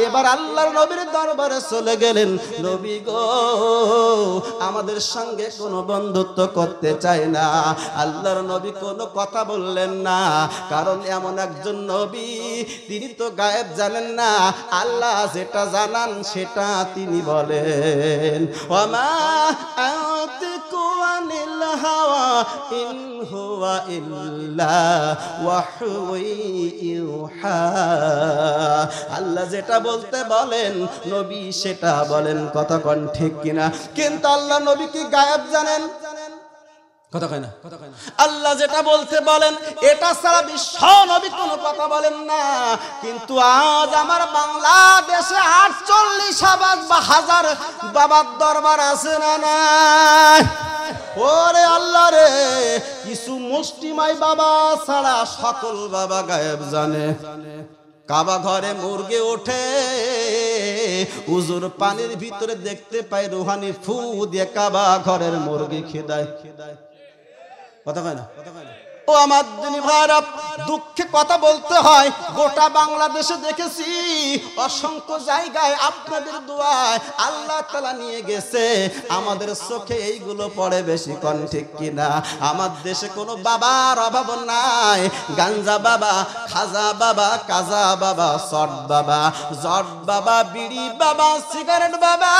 এবার আল্লাহর নবীর দরবারে চলে গেলেন। নবী গো, আমাদের সঙ্গে কোনো বন্ধুত্ব করতে চায় না। আল্লাহর নবী কোনো কথা বললেন না, কারণ এমন একজন নবী, তিনি তো গায়েব জানেন না, আল্লাহ যেটা জানান সেটা তিনি বলেন। ওয়ামা আতিকু আনিল হাওয়া ইন হুয়া ইল্লা ওয়াহয়ু ইউহা। আল্লাহ যেটা বলতে বলেন নবী সেটা বলেন। কথা কোন ঠিক কিনা? কিন্তু আল্লাহ নবী কি গায়েব জানেন? কথা কয় না? আল্লাহ যেটা বলতে বলেন এটা ছাড়া বিশ্ব নবী কোনো কথা বলেন না। কিন্তু আজ আমার বাংলাদেশে 48,000 বাবার দরবার আছে না নাই? ওরে আল্লাহ রে, কিছু মুষ্টিমাই বাবা ছাড়া সকল বাবা গায়েব জানে। কাবা ঘরে মুরগি ওঠে, উজুর পানির ভিতরে দেখতে পাই রুহানি ফু দিয়ে কাবা ঘরের মুরগি খেদায়। কথা কয় না?
ও আমার দিনী ভাইরা, দুঃখে কথা বলতে হয়, গোটা বাংলাদেশে দেখেছি অসংখ্য জায়গায় আপনাদের দোয়ায় আল্লাহ তাআলা নিয়ে গেছে, আমাদের চোখে এইগুলো পড়ে বেশি, কোন ঠিক কিনা? আমার দেশে কোনো বাবার অভাব নাই, গাঞ্জা বাবা, খাজা বাবা, কাজা বাবা, সট বাবা, জট বাবা, বিড়ি বাবা, সিগারেট বাবা,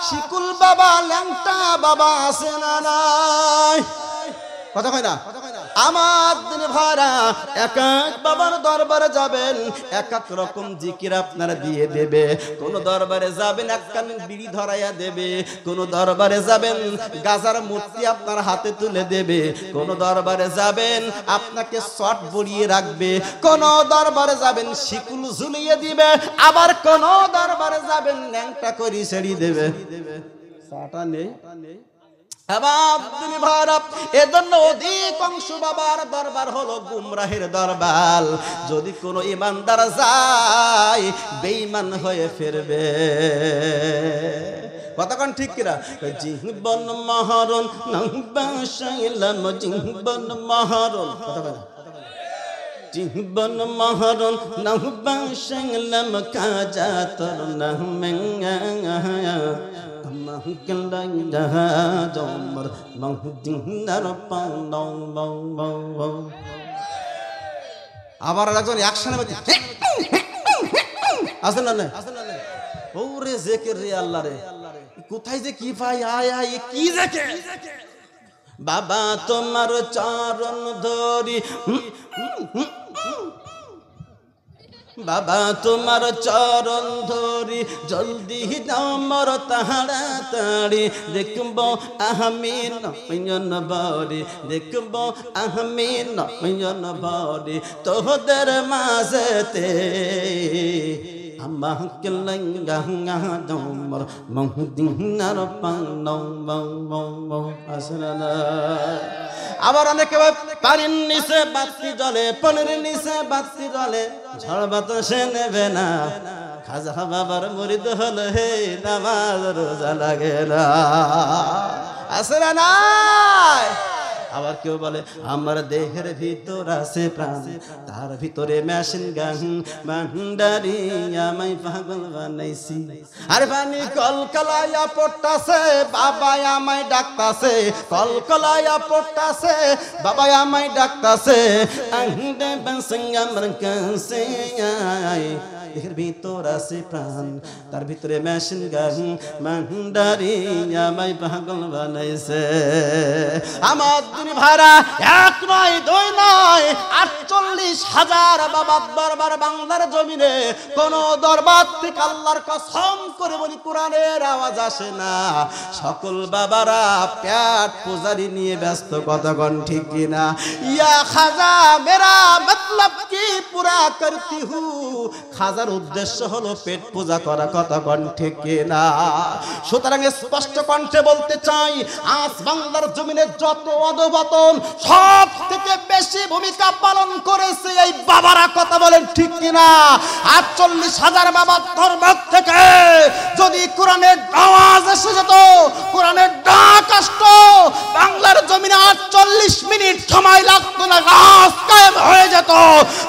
শিকুল বাবা, ল্যাংটা বাবা আছে না নাই? কথা কয় না? আমার দিন ভাড়া এক এক বাবার দরবারে যাবেন, এক এক রকম জিকির আপনারা দিয়ে দেবে। কোন দরবারে যাবেন এক কান বিড়ি ধরাইয়া দেবে, কোন দরবারে যাবেন গাজার মূর্তি আপনার হাতে তুলে দেবে, কোন দরবারে যাবেন আপনাকে শট বড়িয়ে রাখবে, কোন দরবারে যাবেন শিকুল ঝুলিয়ে দিবে, আবার কোন দরবারে যাবেন ন্যাংটা করি ছেড়ে দেবে। সাটা নেই। এজন্য অধিকাংশ বাবার দরবার হলো গুমরাহের দরবার। যদি কোনো ইমানদার যায় বেঈমান হয়ে ফিরবে। কতক্ষণ ঠিক কিনা? জীবন মহরণ নাম জীবন মহরণ, জীবন মহরণ নাম কাজা তোর নাম আবার একজন অ্যাকশনে আসেন না, ওরে জেকের রে আল্লাহ রে, কোথায় যে কি পাই, আয় আয় কি জেকে। বাবা তোমার চরণ ধরি, বাবা তোমার চরণ ধরি, জলদি দাও মর তাড়াতাড়ি, দেখব আমি নয়ন ভরি, দেখব আমি নয়ন ভরি তোদের মাঝেতে, আমাকে লঙ্গা তোমার মহদিনার আসনা। আবার অনেকে পানির নিচে বাতি জ্বলে, পানির নিচে বাতি জ্বলে, ঝড় বাতাসে নেবে না, খাজা বাবার মুরিদ হলে হে নামাজ রোজা লাগে না, আসনা নাই। আবার কেউ বলে আমার দেহের ভিতর আছে প্রাণ, তার ভিতরে মেশিন গান ভান্ডারি আমায় পাগল বানাইছি। আরে পানি কলকলায়া পড়তাছে, বাবা আমায় ডাকতাছে, কলকলায়া পড়তাছে, বাবা আমায় ডাকতাছে, আংডে বাসং আমার কাছে আয়। দেহের ভিতর আছে প্রাণ, তার ভিতরে মেশিন গান ভান্ডারি আমায় পাগল বানাইছে। আমার দিন ভাড়া এক নয় দুই নয় 48,000 বাবার দরবার বাংলার জমিনে। কোন দরবার থেকে আল্লাহর কসম করে বলি কোরআনের আওয়াজ আসে না। সকল বাবারা পেট পূজারি নিয়ে ব্যস্ত, কতক্ষণ ঠিক কিনা? ইয়া খাজা মেরা মতলব কি পুরা করতি হু, খাজার উদ্দেশ্য হলো পেট পূজা করা, কতক্ষণ ঠিক কিনা? সুতরাং স্পষ্ট কণ্ঠে বলতে চাই, আজ বাংলার জমিনে যত অধঃপতন সব থেকে বেশি ভূমিকা পালন করেছে এই বাবারা, কথা বলেন ঠিক কিনা? 48,000 বাবার দরবার থেকে যদি কোরআনের আওয়াজ এসে যেত, কোরআনের ডাক আসতো, বাংলার জমিনে 48 মিনিট সময় লাগতো না, রাজ কায়েম হয়ে যেত,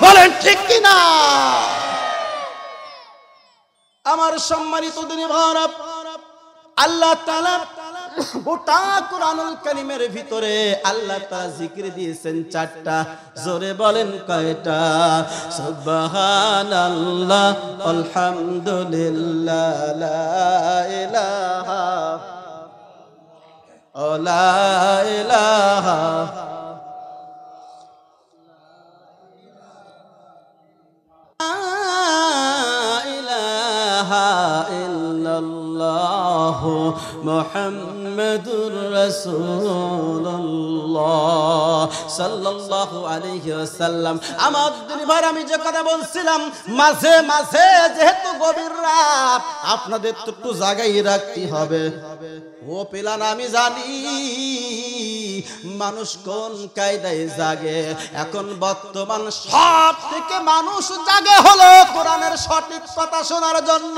বলেন ঠিক কিনা? আমার সম্মানিত দিনী ভাইরা, আল্লাহ তাআলা গোটা কোরআনুল কারীমের ভিতরে আল্লাহ তাআলা জিকির দিয়েছেন 4টা। জোরে বলেন কয়টা? সুবহানাল্লাহ, আলহামদুলিল্লাহ, লা ইলাহা লা ইলাহা মুহাম্মাদুর রাসূলুল্লাহ সাল্লাল্লাহু আলাইহি ওয়াসাল্লাম। আমার দিনী ভাই, আমি যে কথা বলছিলাম, মাঝে মাঝে যেহেতু গভীর রাত, আপনাদের তো একটু জাগাই রাখতে হবে। ও পেলান, আমি জানি মানুষ কোন কায়দায় জাগে। এখন বর্তমান সব থেকে মানুষ জাগে হলো কোরআনের সঠিক কথা শোনার জন্য।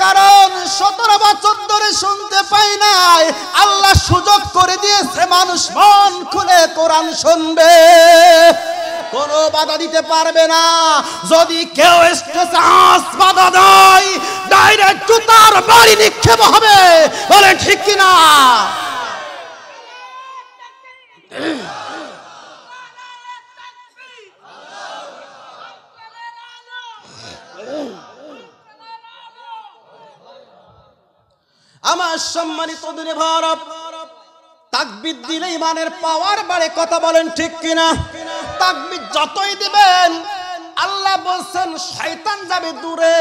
কারণ 17 বছর ধরে শুনতে পাই নাই, আল্লাহ সুযোগ করে দিয়েছে মানুষ মন খুলে কোরআন শুনবে, কোনো বাধা দিতে পারবে না। যদি কেউ স্টেজে আস বাধা দেয়, ডাইরেক্ট জুতার বাড়ি নিক্ষেপ হবে, বলে ঠিক কিনা? আমার সম্মানিত দিনে ভারত, তাকবীর দিলে ইমানের পাওয়ার বাড়ে, কথা বলেন ঠিক কিনা? তাকবীর যতই দিবেন, আল্লাহ বলছেন শয়তান যাবে দূরে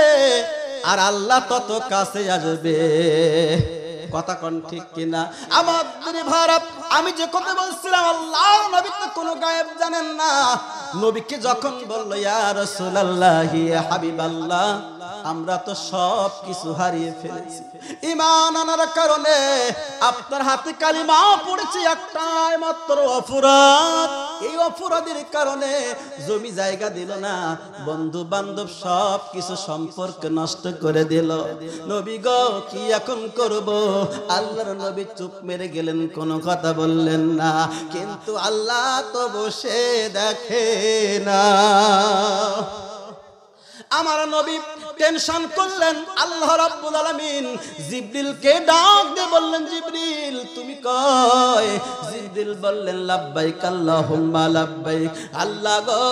আর আল্লাহ তত কাছে আসবে, কথা কোন ঠিক কিনা? আমার দিনে ভারত, আমি যে কথা বলছিলাম, আল্লাহর নবী তো কোনো গায়েব জানেন না। নবীকে যখন বলল ইয়া রাসূলুল্লাহ, ইয়া হাবিবাল্লাহ, আমরা তো সব কিছু হারিয়ে ফেলেছি, ঈমান আনার কারণে আপনার হাতে কালিমা পড়েছি, একটাই মাত্র অপরাধ, এই অপরাধের কারণে জমি জায়গা দিল না, বন্ধু বান্ধব সব কিছু সম্পর্ক নষ্ট করে দিল। নবী গো, কি এখন করব? আল্লাহর নবী চুপ মেরে গেলেন, কোনো কথা বললেন না। কিন্তু আল্লাহ তো বসে দেখে না। আমার নবী টেনশন করলেন, আল্লাহ রাব্বুল আলামিন জিবরিলকে ডাক দিয়ে বললেন, জিবরিল তুমি কই? জিবরিল বললেন, লাব্বাইক আল্লাহুম্মা লাব্বাইক, আল্লাহ গো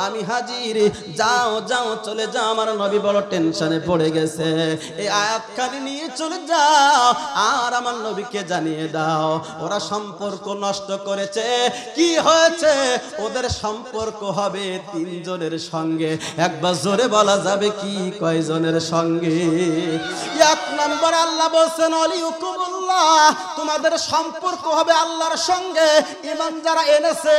আমি হাজির, যাও যাও চলে যাও। আমার নবী বড় টেনশনে পড়ে গেছে, এই আয়াতখানি নিয়ে চলে যাও আর আমার নবীকে জানিয়ে দাও ওরা সম্পর্ক নষ্ট করেছে। কি হয়েছে? ওদের সম্পর্ক হবে 3 জনের সঙ্গে। একবার জোরে বলা যাবে কি কয়জনের সঙ্গে? 1 নম্বর আল্লাহ বলছেন আলিউকুমুল্লাহ, তোমাদের সম্পর্ক হবে আল্লাহর সঙ্গে। ঈমান যারা এনেছে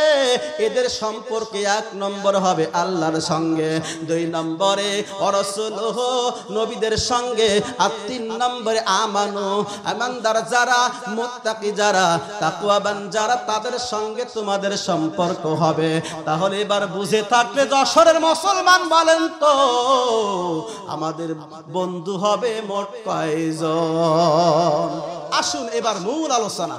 এদের সম্পর্ক 1 নম্বর হবে আল্লাহর সঙ্গে। 2 নম্বরে রাসূলুহ, নবীদের সঙ্গে। আর 3 নম্বরে আমানু, ঈমানদার যারা, মুত্তাকি যারা, তাকওয়াবান যারা, তাদের সঙ্গে তোমাদের সম্পর্ক হবে। তাহলে এবার বুঝে থাকলে যশোরের মুসলমান বলেন তো, আমাদের বন্ধু হবে মোট কয়জন? আসুন এবার মূল আলোচনা।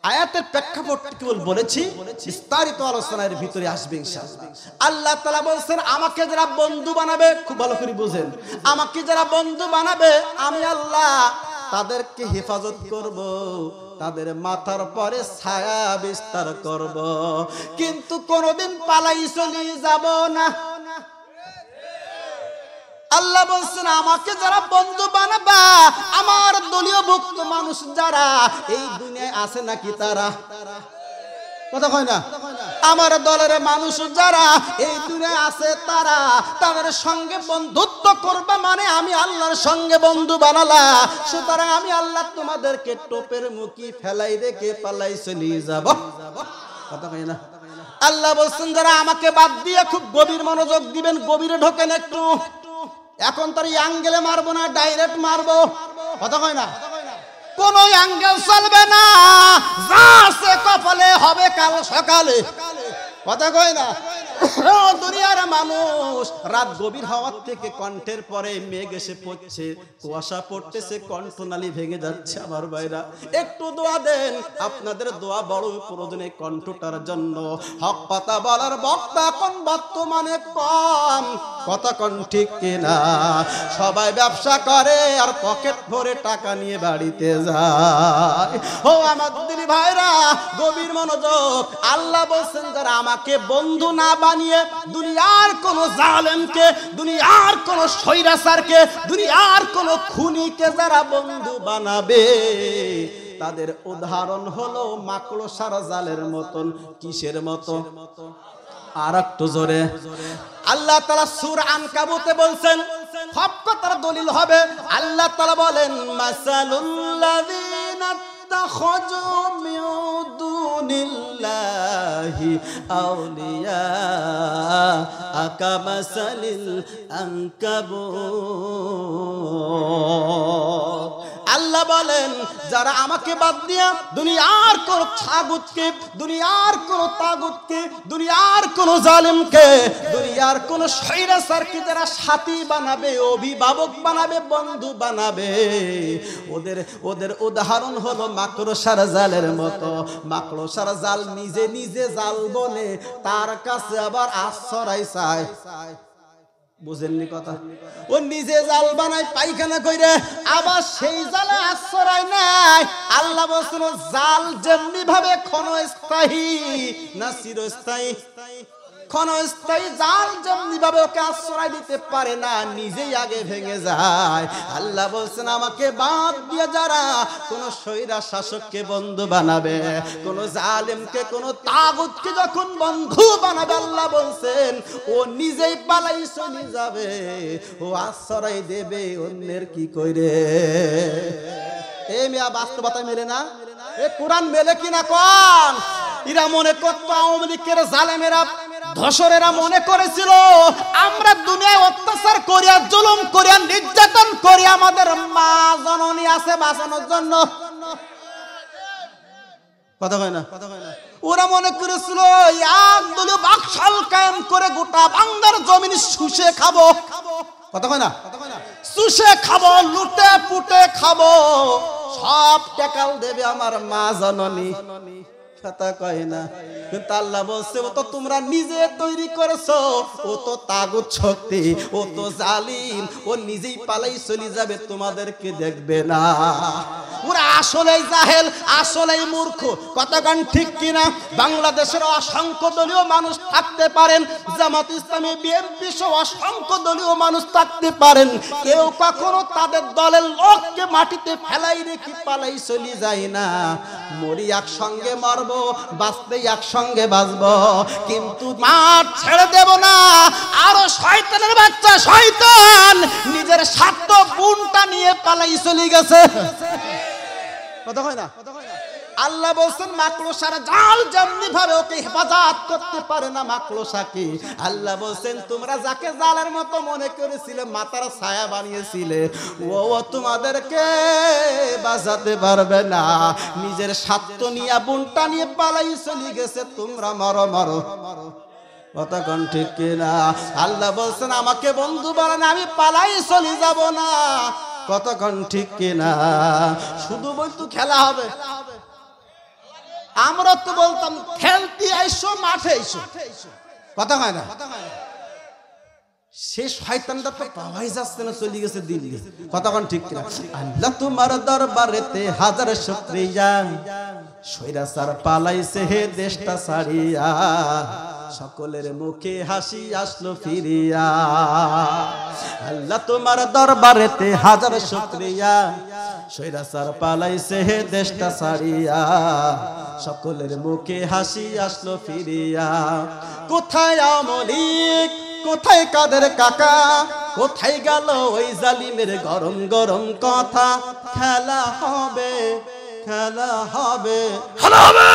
আয়াতের প্রেক্ষাপট কেবল বলেছি, বিস্তারিত আলোচনার ভিতরে আসবে ইনশাআল্লাহ। আল্লাহ তাআলা বলেন, আমাকে যারা বন্ধু বানাবে, খুব ভালো করে বুঝেন, আমাকে যারা বন্ধু বানাবে আমি আল্লাহ তাদেরকে হেফাজত করব, তাদের মাথার পরে ছায়া বিস্তার করব, কিন্তু কোনোদিন পালাই চলে যাব না। আল্লাহ বলছেন, আমাকে যারা বন্ধু বানাবা, আমার দলীয় ভুক্ত মানুষ যারা এই দুনিয়ায় আছে নাকি তারা, কথা কয় না, আমার দলের মানুষ যারা এই দুনিয়ায় আছে তারা, তাদের সঙ্গে বন্ধুত্ব করবা মানে আমি আল্লাহর সঙ্গে বন্ধু বানালা। সুতরাং আমি আল্লাহ তোমাদেরকে টোপের মুখি ফেলাই রেখে পালাই চলে যাব, কথা কয় না। আল্লাহ বলছেন, যারা আমাকে বাদ দিয়ে খুব গভীর মনোযোগ দিবেন, গভীরে ঢোকেন একটু। এখন তার অ্যাঙ্গেলে মারবো না, ডাইরেক্ট মারবো, কথা কয় না, কোন অ্যাঙ্গেল চলবে না, যা আছে কপালে হবে কাল সকালে, কথা কয় না। দুনিয়ার মানুষ রাত গভীর হওয়ার থেকে কণ্ঠের পরে মেঘ এসে পড়ছে, কুয়াশা পড়তেছে, কণ্ঠনালী ভেঙে যাচ্ছে। আমার ভাইরা একটু দোয়া দেন, আপনাদের দোয়া বড় প্রয়োজন এই কণ্ঠটার জন্য। হক কথা বলার বক্তা কোন বর্তমানে কম, কথা কোন ঠিক কিনা? সবাই ব্যবসা করে আর পকেট ভরে টাকা নিয়ে বাড়িতে যায়। ও আমার দিনী ভাইরা, গভীর মনোযোগ। আল্লাহ বলছেন, যারা আমাকে বন্ধু না বানিয়ে দুনিয়ার কোন জালেমকে, দুনিয়ার কোন স্বৈরাচারকে, দুনিয়ার কোন খুনিকে যারা বন্ধু বানাবে, তাদের উদাহরণ হলো মাকড়সার জালের মতন। কিসের মতো? আর একটু জোরে। আল্লাহ তাআলা সূরা আনকাবুতে বলছেন, সব কথার দলিল হবে। আল্লাহ তাআলা বলেন, মাসালুল্লাযীনা ইত্তাখাযু মিন দুনিল্লাহি আউলিয়া আকামাসালিল আনকাবুত আল্লাহ বলেন যারা আমাকে বাদ দিয়া দুনিয়ার কোন তাগুতকে, দুনিয়ার কোন তাগুতকে, দুনিয়ার কোন জালেমকে, দুনিয়ার কোন স্বৈরাচারকে যারা সাথী বানাবে, অভিভাবক বানাবে, বন্ধু বানাবে, ওদের ওদের উদাহরণ হলো মাকড়সার জালের মতো। মাকড়সার জাল নিজে নিজে জাল বনে, তার কাছে আবার আশ্রয় চায়। বুঝেননি কথা? ও নিজে জাল বানায় পায়খানা কইরে, আবার সেই জালে আশ্রয় নেয়। আল্লাহ বলছেন জাল যেমনি ভাবে ক্ষণস্থায়ী না চিরস্থায়ী, ক্ষণস্থায়ী জাল যেমনি ভাবে ওকে আশ্রয় দিতে পারে না, নিজেই আগে ভেঙে যায়। আল্লাহ বলছেন আমাকে বাদ দিয়ে যারা কোন স্বৈরা শাসককে বন্ধু বানাবে, কোন জালেমকে, কোন তাগুতকে যখন বন্ধু বানাবে, আল্লাহ বলছেন ও নিজেই পালাই চলে যাবে, ও আশ্রয় দেবে অন্যের কি কইরে। এ মিয়া বাস্তবতা মেলে না? এ কোরআন মেলে কিনা কোন? এরা মনে করতো আওয়ামী লীগের জালেমেরা, ধর্ষকেরা মনে করেছিল আমরা দুনিয়ায় অত্যাচার করিয়া, জুলুম করিয়া, নির্যাতন করি, আমাদের মা জননী আছে বাঁচানোর জন্য। কথা কয় না? ওরা মনে করেছিল একদলীয় বাকশাল কায়েম করে গোটা বাংলার জমিন শুষে খাবো। কথা কয় না? শুষে খাবো, লুটে পুটে খাবো, সব টেকাল দেবে আমার মা জননী। কথা কয় না? কিন্তু আল্লাহ বলছে ও তো তোমরা নিজে তৈরি করেছো, ও তো তাগুত শক্তি, ও তো জালিম, ও নিজেই পালাই চলে যাবে, তোমাদেরকে দেখবে না। ওরা আসলেই জাহেল, আসলেই মূর্খ। কতক্ষণ ঠিক কিনা? বাংলাদেশের অসংখ্য দলীয় মানুষ থাকতে পারেন, জামাত ইসলামী, বিএনপি সহ অসংখ্য দলীয় মানুষ থাকতে পারেন, কেউ কখনো তাদের দলের লোককে মাটিতে ফেলাই রেখে পালাই চলে যায় না। মরি একসঙ্গে মরব, বাঁচতে একসঙ্গে বাঁচবো, কিন্তু মাঠ ছেড়ে দেব না। আরো শয়তানের বাচ্চা শয়তান নিজের স্বার্থ গুণটা নিয়ে পালাই চলে গেছে। কথা হয় না? আল্লাহ বলছেন মাকড়সার জাল যেমনি ভাবে ওকে হেফাজত করতে পারে না মাকড়সাকে, আল্লাহ বলছেন তোমরা যাকে জালের মতো মনে করেছিলে, মাথার ছায়া বানিয়েছিলে, ও তোমাদেরকে বাঁচাতে পারবে না। নিজের স্বার্থ নিয়ে, বুনটা নিয়ে পালাই চলে গেছে, তোমরা মরো মরো। কতক্ষণ ঠিক কিনা? আল্লাহ বলছেন আমাকে বন্ধু বানান, আমি পালাই চলে যাব না। কতক্ষণ ঠিক কিনা? শুধু বলতো খেলা হবে, আমরা তো বলতাম খেলতে আইসো, মাঠে আইসো। কথা হয় না? সে শয়তানটা তো পাওয়াই যাচ্ছে না, চলে গেছে দিল্লি। কতক্ষণ ঠিক কিনা? আল্লাহ তোমার দরবারেতে হাজার শুকরিয়া, স্বৈরাচার পালাইছে হে দেশটা ছাড়িয়া, সকলের মুখে হাসি আসলো ফিরিয়া। আল্লাহ তোমার দরবারেতে হাজার শুকরিয়া, স্বৈরাচার পালাইছে হে দেশটা ছাড়িয়া, সকলের মুখে হাসি আসলো ফিরিয়া। কোথায় আওয়ামী লীগ, কোথায় কাদের কাকা, কোথায় গেল ওই জালিমের গরম গরম কথা? খেলা হবে, খেলা হবে, খেলা হবে।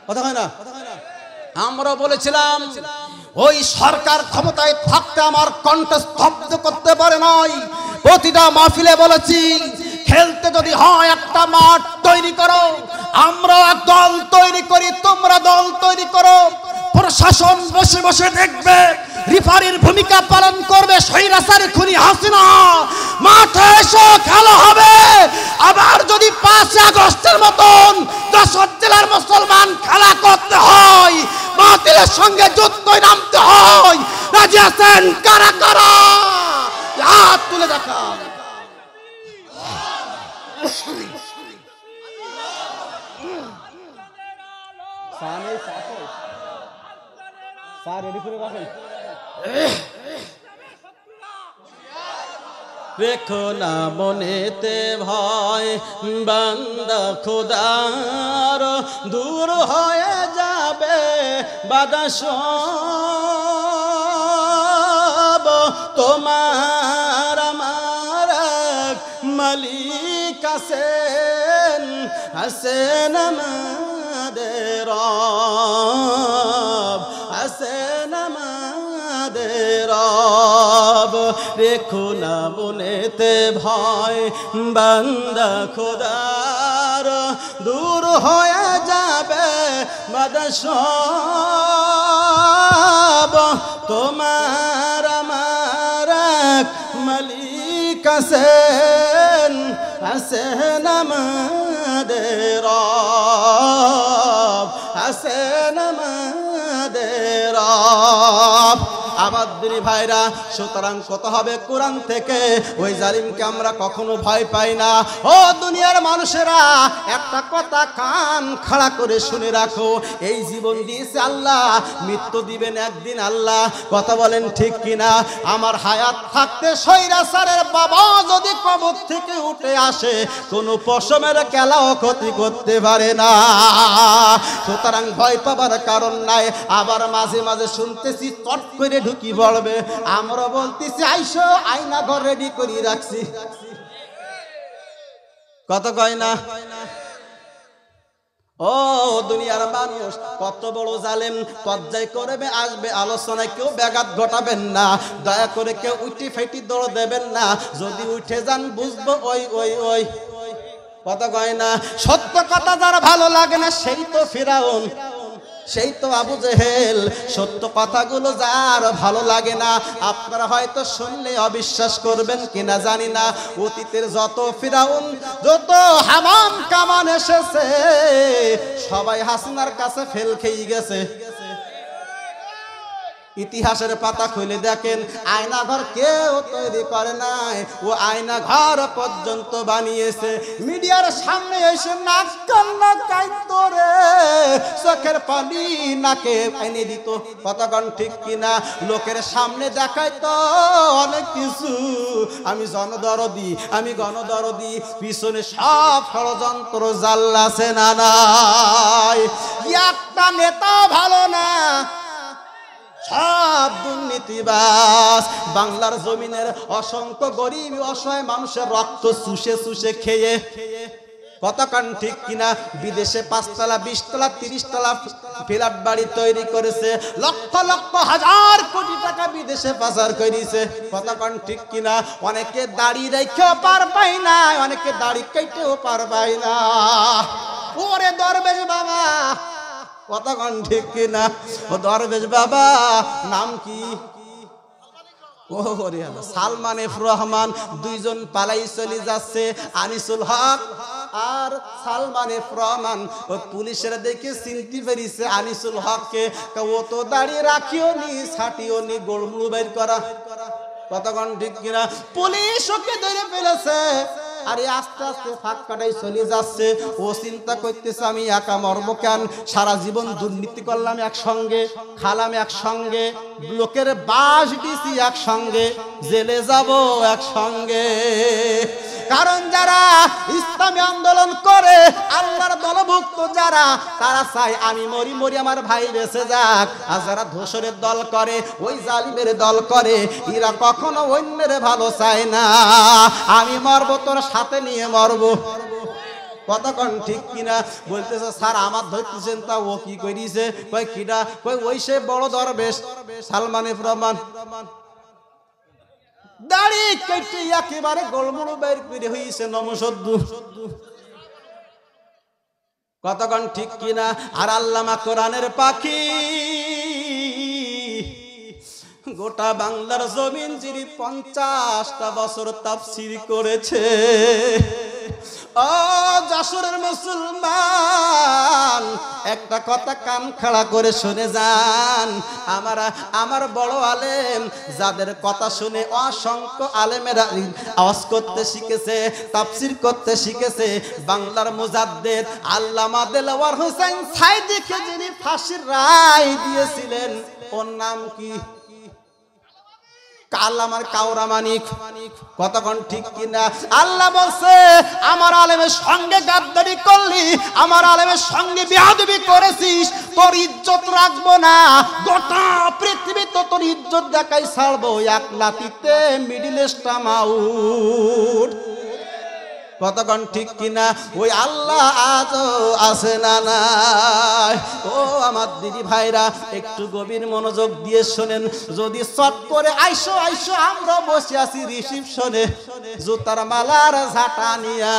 কথা হয় না? আমরা বলেছিলাম ওই সরকার ক্ষমতায় থাকতে আমার কণ্ঠ স্তব্ধ করতে পারে নাই। প্রতিটা মাহফিলে বলেছি খেলতে যদি হয় একটা মাঠ তৈরি করো, আমরা দল তৈরি করি, তোমরা দল তৈরি করো। প্রশাসন বসে বসে দেখবে, রেফারির ভূমিকা পালন করবে স্বৈরাচারী খুনি হাসিনা। মাঠে এসো, খেলা হবে। আবার যদি 5 আগস্টের মতন 10 জেলার মুসলমান খেলা করতে হয়, বাতিলের সঙ্গে যুদ্ধে নামতে হয়, রাজি আছেন কারা কারা? হাত তুলে দেখা।
রেখো না মনেতে ভয়, বান্দা খোদার দূর হয়ে যাবে বাধা সব। তোমার আমার মালিক আছেন, আছেন আমাদের রব, আছেন আমাদের রব। রেখো না মনেতে ভয় বান্দা খোদার দূর হয়ে যাবে বাধা সব তোমার আমার এক মালিক আছেন আছেন আমাদের রব আছেন আমাদের রব আবাদ্দিনী ভাইরা সুতরাং কত হবে কোরআন থেকে ওই জালিমকে আমরা কখনো ভয় পাই না ও দুনিয়ার মানুষেরা একটা কথা কান খাড়া করে শুনে রাখো এই জীবন দিয়েছে আল্লাহ মৃত্যু দিবেন একদিন আল্লাহ কথা বলেন ঠিক কিনা আমার হায়াত থাকতে স্বৈরাচারের বাবা যদি কবর থেকে উঠে আসে কোনো পশমের কেলাও ক্ষতি করতে পারে না সুতরাং ভয় পাবার কারণ নাই আবার মাঝে মাঝে শুনতেছি চট করে ঢুকি পড়বে আমরা বলতেছি আইসো আয়না ঘর রেডি করে রাখছি কত কয় না ও দুনিয়ার মানুষ কত বড় জালেম পর্যায় করবে আসবে আলোচনায় কেউ ব্যাঘাত ঘটাবেন না দয়া করে কেউ উঠি ফেটি দৌড় দেবেন না যদি উঠে যান বুঝবো ওই ওই ওই কত কয় না সত্য কথা যার ভালো লাগে না সেই তো ফিরাউন সেই তো আবু জেহেল সত্য কথাগুলো যার ভালো লাগে না আপনারা হয়তো শুনলে অবিশ্বাস করবেন কিনা জানি না অতীতের যত ফিরাউন যত হামান কামান এসেছে সবাই হাসিনার কাছে ফেল খেয়ে গেছে ইতিহাসের পাতা খুলে দেখেন আয়না ঘর কেউ তৈরি করে নাই ও আয়না ঘর পর্যন্ত বানিয়েছে মিডিয়ার সামনে এসে নাক কান্না কাইতো রে চোখের পানি নাকে এনে দিত কতক্ষণ ঠিক কিনা লোকের সামনে দেখাইতো অনেক কিছু আমি জনদরদি আমি গণদরদি পিছনে সব ষড়যন্ত্র জাল্লাছে না নাই একটা নেতা ভালো না সব দুর্নীতিবাজ বাংলার জমিনের অসংখ্য গরিব অসহায় মানুষের রক্ত চুষে চুষে খেয়ে কতক্ষণ ঠিক কিনা বিদেশে 5 তলা 20 তলা 30 তলা ফ্ল্যাট বাড়ি তৈরি করেছে লক্ষ লক্ষ হাজার কোটি টাকা বিদেশে পাচার করেছে কতক্ষণ ঠিক কিনা অনেকে দাড়ি রেখেও পার পায় না অনেকে দাড়ি কেটেও পার পায় না ওরে দরবেশ বাবা কতক্ষণ ঠিক কিনা ও দরবেশ বাবা নাম কি সালমান এফ রহমান দুইজন পালাই চলে যাচ্ছে আনিসুল হক আর সালমান এফ রহমান ও পুলিশের দেখে চিনতে পেরেছে আনিসুল হককে ও তো দাঁড়িয়ে রাখিও নি ছাটিও নি গোলমুড়ু বের করা কতক্ষণ ঠিক কিনা পুলিশ ওকে ধরে ফেলেছে আরে আস্তে আস্তে ফাঁক কাটাই চলে যাচ্ছে ও চিন্তা করতেছে আমি একা মরবো কেন সারা জীবন দুর্নীতি করলাম একসঙ্গে খালাম একসঙ্গে লোকের বাস দিছি একসঙ্গে জেলে যাব একসঙ্গে কারণ যারা ইসলামী আন্দোলন করে আল্লাহর দলভুক্ত যারা তারা চায় আমি মরি মরি আমার ভাই বেঁচে যাক আর যারা ধূসরের দল করে ওই জালিমের দল করে এরা কখনো অন্যের ভালো চায় না আমি মরবো তোর সাথে নিয়ে মরবো কতক্ষণ ঠিক কিনা বলতেছে স্যার আমার ধরতেছেন তা ও কি করিছে কই কিডা কই ওই সে বড় দরবেশ সালমান এফ রহমান দাড়ি কেটে একেবারে গোলমুড়ু বের করে হইছে নমসদ্দু কতক্ষণ ঠিক কিনা আর আল্লামা কোরআনের পাখি গোটা বাংলার জমিন যিনি 50টা বছর তাফসীর করেছে ও যশোরের মুসলমান একটা কথা কান খাড়া করে শুনে যান আমার বড় আলেম যাদের কথা শুনে অসংখ্য আলেমেরা আওয়াজ করতে শিখেছে তাফসীর করতে শিখেছে বাংলার মুজাদ্দেদ আল্লামা দেলওয়ার হোসেন সাইদিকে যিনি ফাঁসির রায় দিয়েছিলেন ওর নাম কি কালামার কাউরা মানিক কতক্ষণ ঠিক কিনা আল্লাহ বলছে আমার আলেমের সঙ্গে গাদ্দারি করলি আমার আলেমের সঙ্গে বেয়াদবি করেছিস তোর ইজ্জত রাখবো না গোটা পৃথিবী তো তোর ইজ্জত দেখাই ছাড়বো এক লাতিতে মিডিল ইস্ট আউট কতক্ষণ ঠিক কিনা? ওই আল্লাহ আজও আছে না নাই? ও আমার দিদি ভাইরা, একটু গভীর মনোযোগ দিয়ে শোনেন। যদি চট করে আইসো আইসো, আমরা বসে আছি রিসিপশনে জুতার মালার ঝাঁটা নিয়া,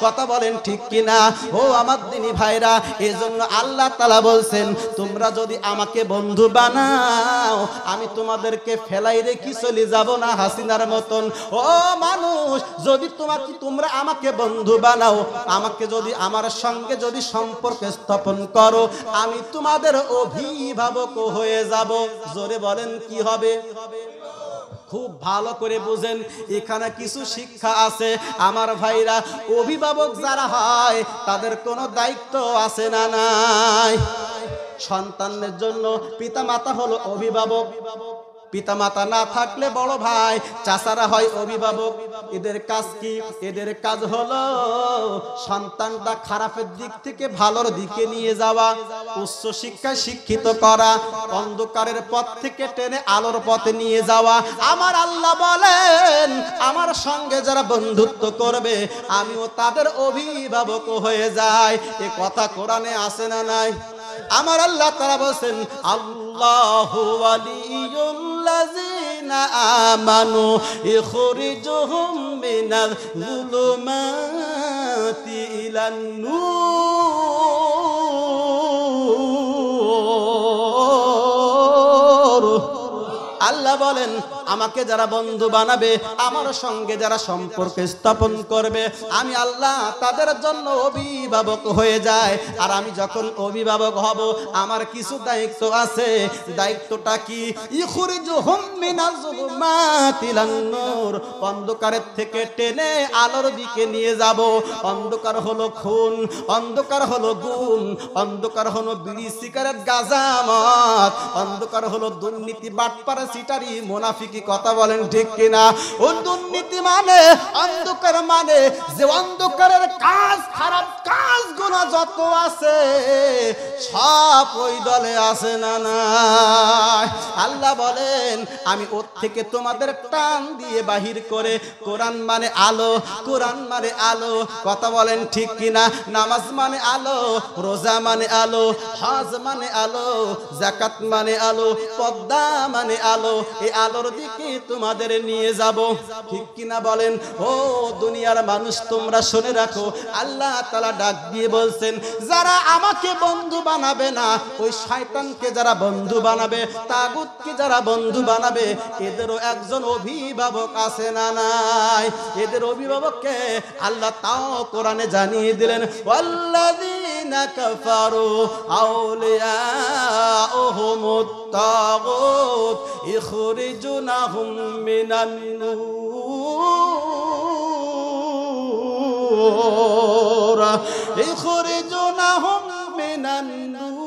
কথা বলেন ঠিক কিনা? ও আমার দিনী ভাইরা, এজন্য আল্লাহ তাআলা বলছেন, তোমরা যদি আমাকে বন্ধু বানাও, আমি তোমাদেরকে ফেলাই রেখে চলে যাব না হাসিনার মতন। ও মানুষ, যদি তোমরা আমাকে বন্ধু বানাও, আমাকে যদি আমার সঙ্গে যদি সম্পর্ক স্থাপন করো, আমি তোমাদের অভিভাবক হয়ে যাব। জোরে বলেন কি হবে? খুব ভালো করে বুঝেন, এখানে কিছু শিক্ষা আছে আমার ভাইরা। অভিভাবক যারা হয় তাদের কোনো দায়িত্ব আছে না নাই? সন্তানের জন্য পিতামাতা হলো অভিভাবক। পিতামাতা না থাকলে বড় ভাই চাচারা হয় অভিভাবক। এদের কাজ কি? এদের কাজ হলো সন্তানটা খারাপের দিক থেকে ভালোর দিকে নিয়ে যাওয়া, উচ্চ শিক্ষায় শিক্ষিত করা, অন্ধকারের পথ থেকে টেনে আলোর পথে নিয়ে যাওয়া। আমার আল্লাহ বলেন, আমার সঙ্গে যারা বন্ধুত্ব করবে, আমিও তাদের অভিভাবক হয়ে যাই। এ কথা কোরআনে আছে না নাই? আমার আল্লাহ তাআলা বলেন, আল্লাহু ওয়ালিয়ুল্লাযিনা আমানু ইখরিজুহুম মিনাল যুলুমাতি ইলান নূর। আল্লাহ বলেন, আমাকে যারা বন্ধু বানাবে, আমার সঙ্গে যারা সম্পর্ক স্থাপন করবে, আমি আল্লাহ তাদের জন্য অভিভাবক হয়ে যায়। আর আমি যখন অভিভাবক হব, আমার কিছু দায়িত্ব আছে। দায়িত্বটা কি? ইখরিজুহুম মিনাজ যুলুমাতি ইলান নূর, অন্ধকারের থেকে টেনে আলোর দিকে নিয়ে যাব। অন্ধকার হলো খুন, অন্ধকার হলো গুম, অন্ধকার হলো বিড়ি সিগারেট গাঁজা মদ, অন্ধকার হলো দুর্নীতি বাটপাড়া সিটারি মুনাফিক। কি কথা বলেন ঠিক কিনা? ও দুর্নীতি মানে, অন্ধকার মানে যে অন্ধকারের কাজ, খারাপ কাজগুলো যত আছে সব ওই দলে আছে না নাই? আল্লাহ বলেন, আমি ওর থেকে তোমাদের টান দিয়ে বাহির করে, কোরআন মানে আলো, কোরআন মানে আলো, কথা বলেন ঠিক কিনা? নামাজ মানে আলো, রোজা মানে আলো, হজ মানে আলো, যাকাত মানে আলো, পর্দা মানে আলো। এই আলোর দিকে তোমাদের নিয়ে যাব, ঠিক কিনা বলেন? ও দুনিয়ার মানুষ, তোমরা শুনে রাখো, আল্লাহ তাআলা ডাক দিয়ে বলছেন, যারা আমাকে বন্ধু বানাবে না, ওই শয়তানকে যারা বন্ধু বানাবে, তাগুতকে যারা বন্ধু বানাবে, এদেরও একজন অভিভাবক আছে না নাই? এদের অভিভাবককে আল্লাহ তাও কোরআনে জানিয়ে দিলেন, ওয়াল্লাযীনা কাফারু আউলিয়াউহুমুত তাগুত ইখরিজুনাহুম মিনান নূর, ইখরিজুনাহুম মিনান নূর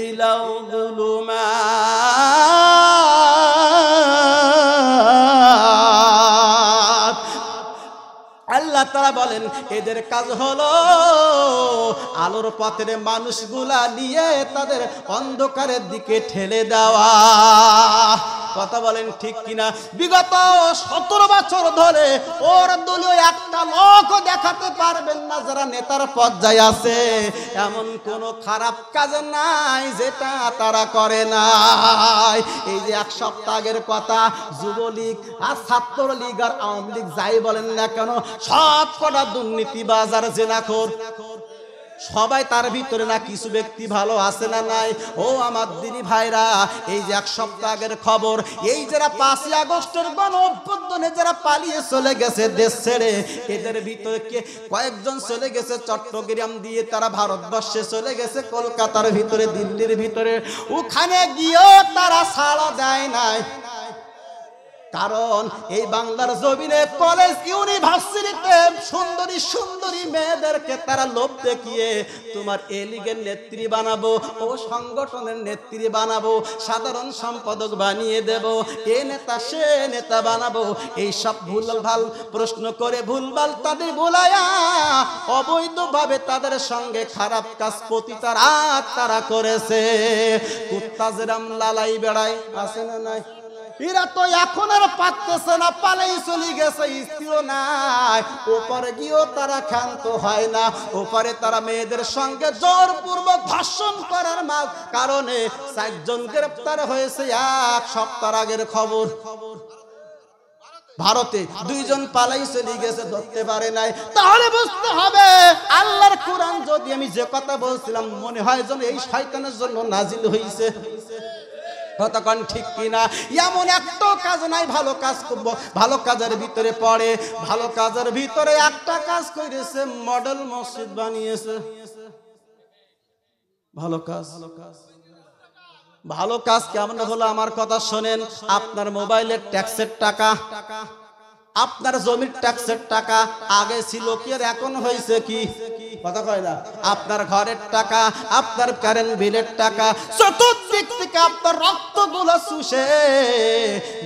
ইলা যুলুমাত। আল্লাহ তাআলা বলেন, এদের কাজ হলো আলোর পথের মানুষগুলা নিয়ে তাদের অন্ধকারের দিকে ঠেলে দেওয়া। কথা বলেন ঠিক কিনা? বিগত 17 বছর ধরে ওর দলীয় একটা লোকও দেখাতে পারবেন না যারা নেতার পর্যায়ে আছে, এমন কোন খারাপ কাজ নাই যেটা তারা করে নাই। এই যে এক সপ্তাহ আগের কথা, যুবলীগ আর ছাত্রলীগ আর আওয়ামী লীগ যাই বলেন না কেন, সব কটা দুর্নীতিবাজ আর জেনাখোর, সবাই তার ভিতরে না কিছু ব্যক্তি ভালো আছে না নাই? ও আমার দিনী ভাইরা, এই যে এক সপ্তাহ আগের খবর, এই যারা 5ই আগস্টের গণ অভ্যুত্থানে যারা পালিয়ে চলে গেছে দেশ ছেড়ে, এদের ভিতরে কয়েকজন চলে গেছে চট্টগ্রাম দিয়ে, তারা ভারতবর্ষে চলে গেছে, কলকাতার ভিতরে, দিল্লির ভিতরে, ওখানে গিয়েও তারা ছাড়া দেয় নাই। কারণ এই বাংলার জমিনে কলেজ ইউনিভার্সিটিতে সুন্দরী সুন্দরী মেয়েদেরকে তারা লোভ দেখিয়ে তোমার এ লীগের নেত্রী বানাবো, ও সংগঠনের নেত্রী বানাবো, সাধারণ সম্পাদক বানিয়ে দেব, এ নেতা সে নেতা বানাবো, এই সব ভুলভাল প্রশ্ন করে ভুলভাল তাদের বলায়া অবৈধভাবে তাদের সঙ্গে খারাপ কাজ প্রতিটা রাত তারা করেছে। কুত্তা যেরাম লালাই বেড়ায়, আছে না নাই?
এরা তো এখন আর পারতেছে না, পালাই চলে গেছে, স্ত্রীও নাই। ওপারে গিয়েও তারা ক্ষান্ত হয় না, ওপারে তারা মেয়েদের সঙ্গে জোরপূর্বক ধর্ষণ করার কারণে 4 জন গ্রেফতার হয়েছে। 1 সপ্তাহ আগের খবর। ভারতে 2 জন পালাই চলে গেছে, ধরতে পারে নাই। তাহলে বুঝতে হবে আল্লাহর কোরআন যদি আমি যে কথা বলছিলাম মনে হয় যেন এই শয়তানের জন্য নাজিল হয়েছে। কতক্ষণ ঠিক কিনা? এমন একটা কাজ নাই ভালো কাজ করব, ভালো কাজের ভিতরে পড়ে, ভালো কাজের ভিতরে একটা কাজ করেছে, মডেল মসজিদ বানিয়েছে। ভালো কাজ, ভালো কাজ কেমন হলো আমার কথা শোনেন। আপনার মোবাইলের ট্যাক্সের টাকা, আপনার জমির ট্যাক্সের টাকা আগে ছিল কি আর এখন হয়েছে কি? কথা কয় না। আপনার ঘরের টাকা, আপনার কারেন্ট বিলের টাকা, চতুর্দিক থেকে আপনার রক্তগুলো চুষে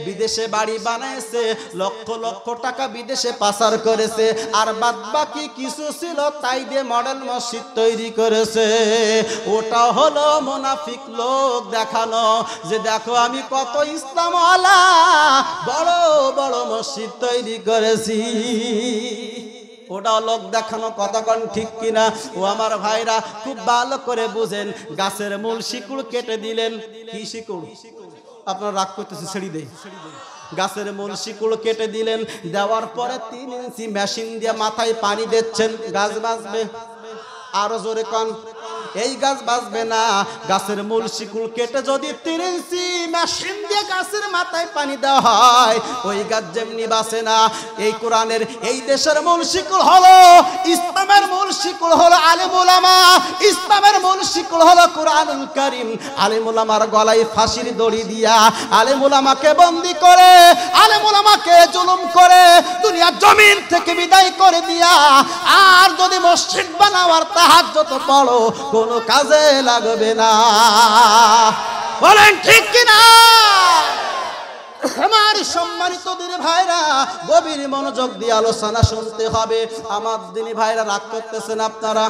বিদেশে বাড়ি বানাইছে, লক্ষ লক্ষ টাকা বিদেশে পাচার করেছে, আর বাদ বাকি কিছু ছিল তাই দিয়ে মডেল মসজিদ তৈরি করেছে। ওটা হলো মুনাফিক লোক দেখানো, যে দেখো আমি কত ইসলামওয়ালা, বড় বড় মসজিদ তৈরি করেছি। ওটা লোক দেখানো। কতক্ষণ ঠিক কিনা? ও আমার ভাইরা খুব ভালো করে বুঝেন। গাছের মূল শিকড় কেটে দিলেন। কি শিকড়? আপনার রাগ করতেছে, ছেড়ে দেয়। গাছের মূল শিকড় কেটে দিলেন, দেওয়ার পরে 3 ইঞ্চি মেশিন দিয়ে মাথায় পানি দিচ্ছেন, গাছ বাঁচবে? আরো জোরে কন। এই গাছ বাঁচবে না। গাছের মূল শিকড় কেটে যদি 3 ইঞ্চি মেশিন দিয়ে গাছের মাথায় পানি দেওয়া হয়, ওই গাছ যেমনি বাঁচে না। এই কোরআনের, এই দেশের মূল শিকড় হলো ইসলামের মূল শিকড় হলো আলেম উলামা। ইসলামের মূল শিকড় হলো কোরআনুল কারীম। আলেম উলামার গলায় ফাঁসির দড়ি দিয়া আলেম উলামাকে বন্দী করে, আলেম উলামাকে জুলুম করে দুনিয়ার জমিন থেকে বিদায় করে দিয়া, আর যদি মসজিদ বানাওয়ার তাহাজ্জুদ পড়ো, কোনো কাজে লাগবে না। বলেন ঠিক কিনা? আমার সম্মানিত দিনী ভাইরা, গভীর মনোযোগ দিয়ে আলোচনা শুনতে হবে। আমার দিনী ভাইরা রাগ করতেছেন আপনারা?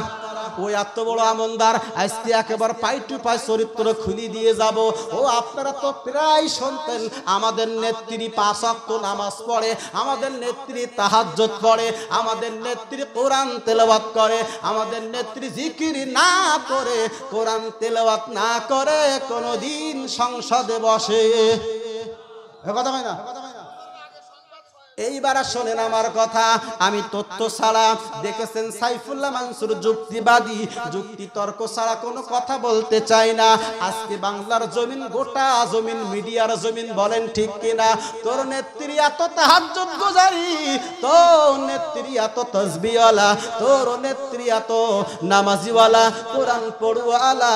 ওই এত বড় আমনদার, আজকে একেবারে পাই টু পাই চরিত্র খুলি দিয়ে যাব। ও আপনারা তো প্রায় শুনতেন আমাদের নেত্রী 5 ওয়াক্ত নামাজ পড়ে, আমাদের নেত্রী তাহাজ্জুদ পড়ে, আমাদের নেত্রী কোরআন তেলাওয়াত করে, আমাদের নেত্রী জিকির না করে, কোরআন তেলাওয়াত না করে কোনদিন সংসদে বসে। কথা হয় না? এইবার শোনেন আমার কথা। আমি তথ্য ছাড়া, দেখেছেন সাইফুল্লাহ মানসুর যুক্তিবাদী, যুক্তি তর্ক ছাড়া কোনো কথা বলতে চাই না। আজকে বাংলার জমিন, গোটা জমিন, মিডিয়ার জমিন, বলেন ঠিক কিনা? তোর নেত্রী এত তাহাজ্জুদ গুজারি, তোর নেত্রী এত তাসবিহওয়ালা, তোর নেত্রী এত নামাজিওয়ালা, কোরআন পড়ুয়ালা,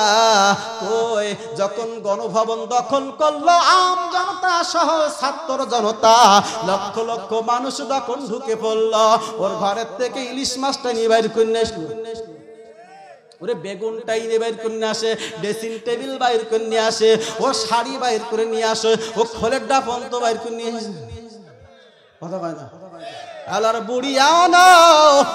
ওই যখন গণভবন দখল করলো আম জনতা সহ ছাত্র জনতা, লক্ষ লক্ষ মানুষ যখন ঢুকে পড়ল, ওর ঘরের থেকে ইলিশ মাছটা নিয়ে বাইর করে নিয়ে আসলো, ওরে বেগুনটাই নিয়ে বাইর করে নিয়ে আসে, ড্রেসিং টেবিল বাইর করে নিয়ে আসে, ও শাড়ি বাইর করে নিয়ে আসে, ও খোলের ডাফন তো বাইর করে নিয়ে আসে। কথা কয় না? আলার বুড়ি আনো,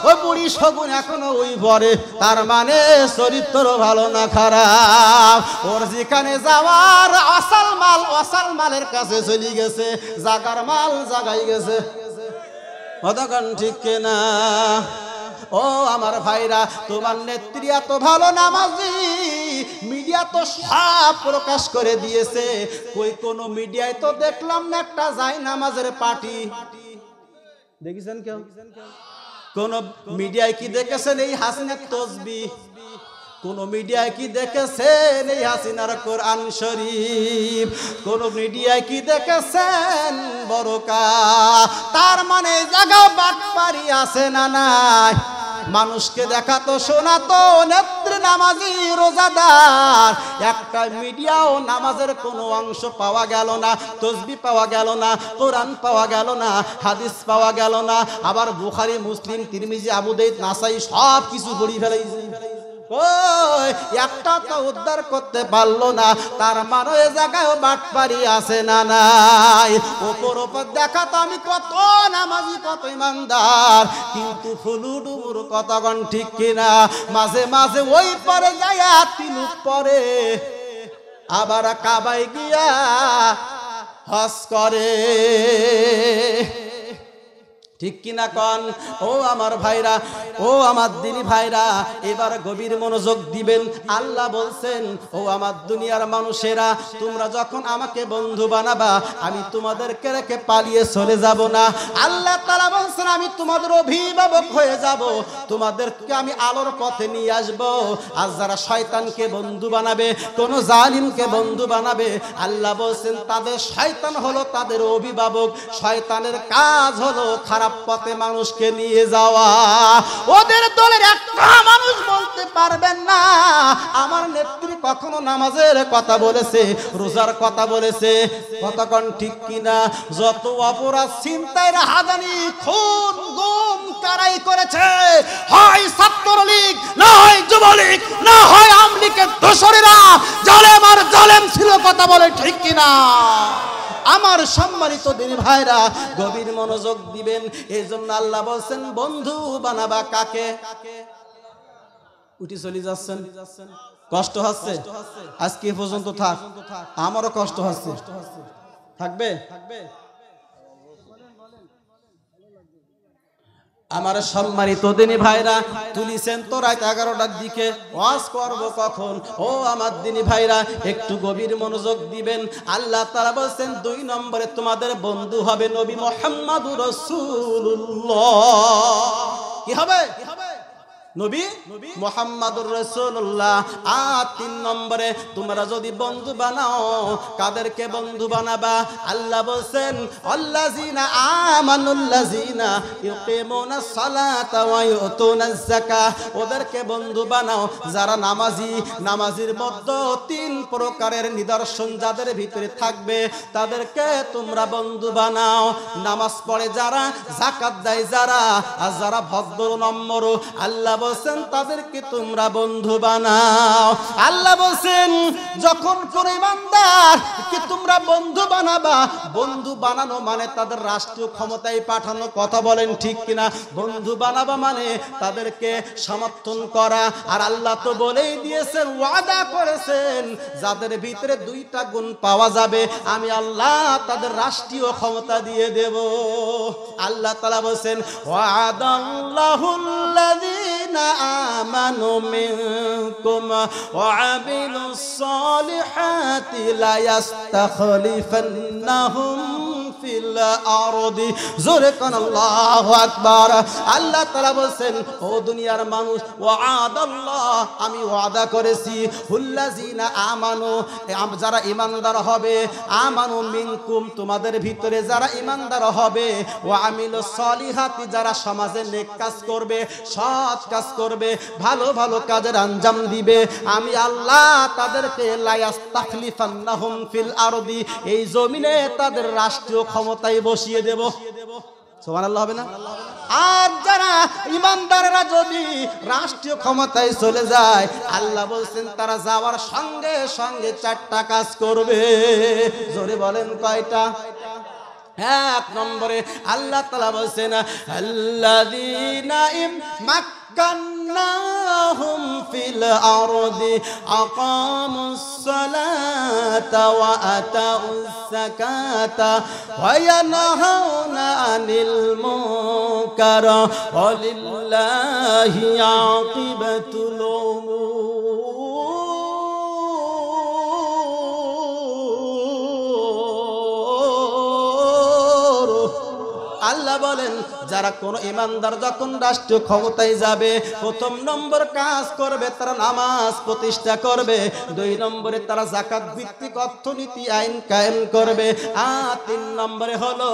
ওই বুড়ি শগুন এখনো ওই পরে, তার মানে চরিত্র ভালো না খারাপ। ওর যেখানে যাওয়ার অসাল মাল, অসাল মালের কাছে চলে গেছে, জাগার মাল জাগাই গেছে। কতক্ষণ ঠিক কিনা? ও আমার ভাইরা, তোমার নেত্রী এত ভালো নামাজি, মিডিয়া তো সব প্রকাশ করে দিয়েছে। কই কোন মিডিয়ায় তো দেখলাম না একটা যায় নামাজের পার্টি। দেখেছেন কেউ? কোন মিডিয়ায় কি দেখেছেন এই হাসিনার তসবিহ? কোন মিডিয়ায় কি দেখেছেন এই হাসিনার কোরআন শরীফ? কোন মিডিয়ায় কি দেখেছেন বরকা? তার মানে জায়গা বাটপারি আছে না নাই? মানুষকে দেখাতো, শোনাতো নেত্রী নামাজি রোজাদার, একটা মিডিয়াও নামাজের কোনো অংশ পাওয়া গেল না, তসবিহ পাওয়া গেল না, কোরআন পাওয়া গেল না, হাদিস পাওয়া গেল না। আবার বুখারী, মুসলিম, তিরমিজি, আবু দাউদ, নাসাই সব কিছু পড়ি ফেলাইছে, ওই একটা তো উদ্ধার করতে পারলো না। তার মানে এ জায়গায় বাটপারি আছে না নাই? ওপর ওপর দেখাতো আমি কত নামাজি, কত ইমানদার, কিন্তু ফুলুডুবুর কতক্ষণ ঠিক কিনা? মাঝে মাঝে ওই পরে যায় তিলুক পরে, আবার কাবায় গিয়া
হজ করে। ঠিক কিনা কন ও আমার ভাইরা, ও আমার দিনী ভাইরা, এবার গভীর মনোযোগ দিবেন। আল্লাহ বলছেন, ও আমার দুনিয়ার মানুষেরা, তোমরা যখন আমাকে বন্ধু বানাবা, আমি তোমাদেরকে রেখে পালিয়ে চলে যাব না। আল্লাহ তাআলা বলছেন, আমি তোমাদের অভিভাবক হয়ে যাব, তোমাদেরকে আমি আলোর পথে নিয়ে আসব। আর যারা শয়তানকে বন্ধু বানাবে, কোন জালিমকে বন্ধু বানাবে, আল্লাহ বলছেন তাদের শয়তান হলো তাদের অভিভাবক। শয়তানের কাজ হলো খারাপ পথে মানুষকে নিয়ে যাওয়া। ওদের দলের একটা মানুষ বলতে পারবেন না আমার নেত্রী কখনো নামাজের কথা বলেছে, রোজার কথা বলেছে। কতক্ষণ ঠিক কিনা? যত অপরাধ, ছিনতাই, রাহাজানি, খুন, গুম, কারাই করেছে, হয় ছাত্রলীগ, না হয় যুবলীগ, না হয় আওয়ামী লীগের দোসরেরা, জালেম আর জালেম ছিল। কথা বলে ঠিক কিনা? আমার সম্মানিত দিনী ভাইরা, গভীর মনোযোগ দিবেন। এই জন্য আল্লাহ বলছেন, বন্ধু বানাবা কাকে? উঠি চলে যাচ্ছেন, কষ্ট হচ্ছে, আজকে এ পর্যন্ত থাক, আমারও কষ্ট হচ্ছে, থাকবে? আমার সম্মানিত দিনী ভাইরা, তুলিছেন তো রাত 11টার দিকে, ওয়াজ করব কখন? ও আমার দিনী ভাইরা, একটু গভীর মনোযোগ দিবেন। আল্লাহ তাআলা বলেন 2 নম্বরে তোমাদের বন্ধু হবে নবী মুহাম্মদুর রাসূলুল্লাহ। কি হবে? নবী মুহাম্মদুর রাসূলুল্লাহ। আর 3 নম্বরে তোমরা যদি বন্ধু বানাও, কাদেরকে বন্ধু বানাবা? আল্লাহ বলেন, আল্লাযিনা আমানুল্লাযিনা ইউকিমুনাস সালাতা ওয়া ইউতুনাজ যাকাহ। ওদেরকে বন্ধু বানাও যারা নামাজি। নামাজির মধ্যে 3 প্রকারের নিদর্শন যাদের ভিতরে থাকবে, তাদেরকে তোমরা বন্ধু বানাও। নামাজ পড়ে যারা, যাকাত দেয় যারা, আর যারা ভদ্র নম্র, আল্লাহ বলছেন তাদেরকে তোমরা বন্ধু বানাও। আল্লাহ বলছেন, যখন কোন ইমানদার কি তোমরা বন্ধু বানাবা, বন্ধু বানানো মানে তাদের রাষ্ট্রীয় ক্ষমতায় পাঠানো। কথা বলেন ঠিক কিনা? বন্ধু বানাবা মানে তাদেরকে সমর্থন করা। আর আল্লাহ তো বলেই দিয়েছেন, ওয়াদা করেছেন, যাদের ভিতরে 2টা গুণ পাওয়া যাবে, আমি আল্লাহ তাদের রাষ্ট্রীয় ক্ষমতা দিয়ে দেব। আল্লাহ তাআলা বলেন, ওয়াদাল্লাহুল্লাযীনা আমানু মিনকুম ওয়া আমিলুস সালিহাতি লা ইস্তাখলিফান্নাহুম ফিল আরদি। জোরে কোন আল্লাহু আকবার। আল্লাহ তাআলা বলেন, ও দুনিয়ার মানুষ, ওয়াদাল্লাহ, আমি ওয়াদা করেছি, হুল্লাযীনা আমানু, যারা ঈমানদার হবে, আমানু মিনকুম, তোমাদের ভিতরে যারা ঈমানদার হবে, ওয়া আমিলুস সালিহাতি, যারা সমাজে নেক কাজ করবে, সৎ কাজ করবে, ভালো ভালো কাজের আঞ্জাম দিবে, আমি আল্লাহ তাদেরকে লা ইস্তাখলিফান্নাহুম ফিল আরদি, এই জমিনে তাদের রাষ্ট্রীয় ক্ষমতায় বসিয়ে দেব। সুবহানাল্লাহ হবে না? আর যারা ইমানদাররা যদি রাষ্ট্রীয় ক্ষমতায় চলে যায়, আল্লাহ বলছেন তারা যাওয়ার সঙ্গে সঙ্গে 4টা কাজ করবে। জোরে বলেন কয়টা? 1 নম্বরে আল্লাহ তাআলা বলছেন, আল্লাযীনা মাক্কান্নাহুম ফিল আরদি আকামুস সালাতা ওয়া আতাউস যাকাতা ওয়া ইয়ানহাউনা আনিল মুনকার ওয়া লিল্লাহি আকিবাতুল উমুর। আল্লাহ বলেন, যারা কোন ইমানদার যখন রাষ্ট্রীয় ক্ষমতায় যাবে, 1 নম্বর কাজ করবে তারা নামাজ প্রতিষ্ঠা করবে, 2 নম্বরে তারা যাকাত ভিত্তিক অর্থনীতি আইন কায়েম করবে, আর 3 নম্বরে হলো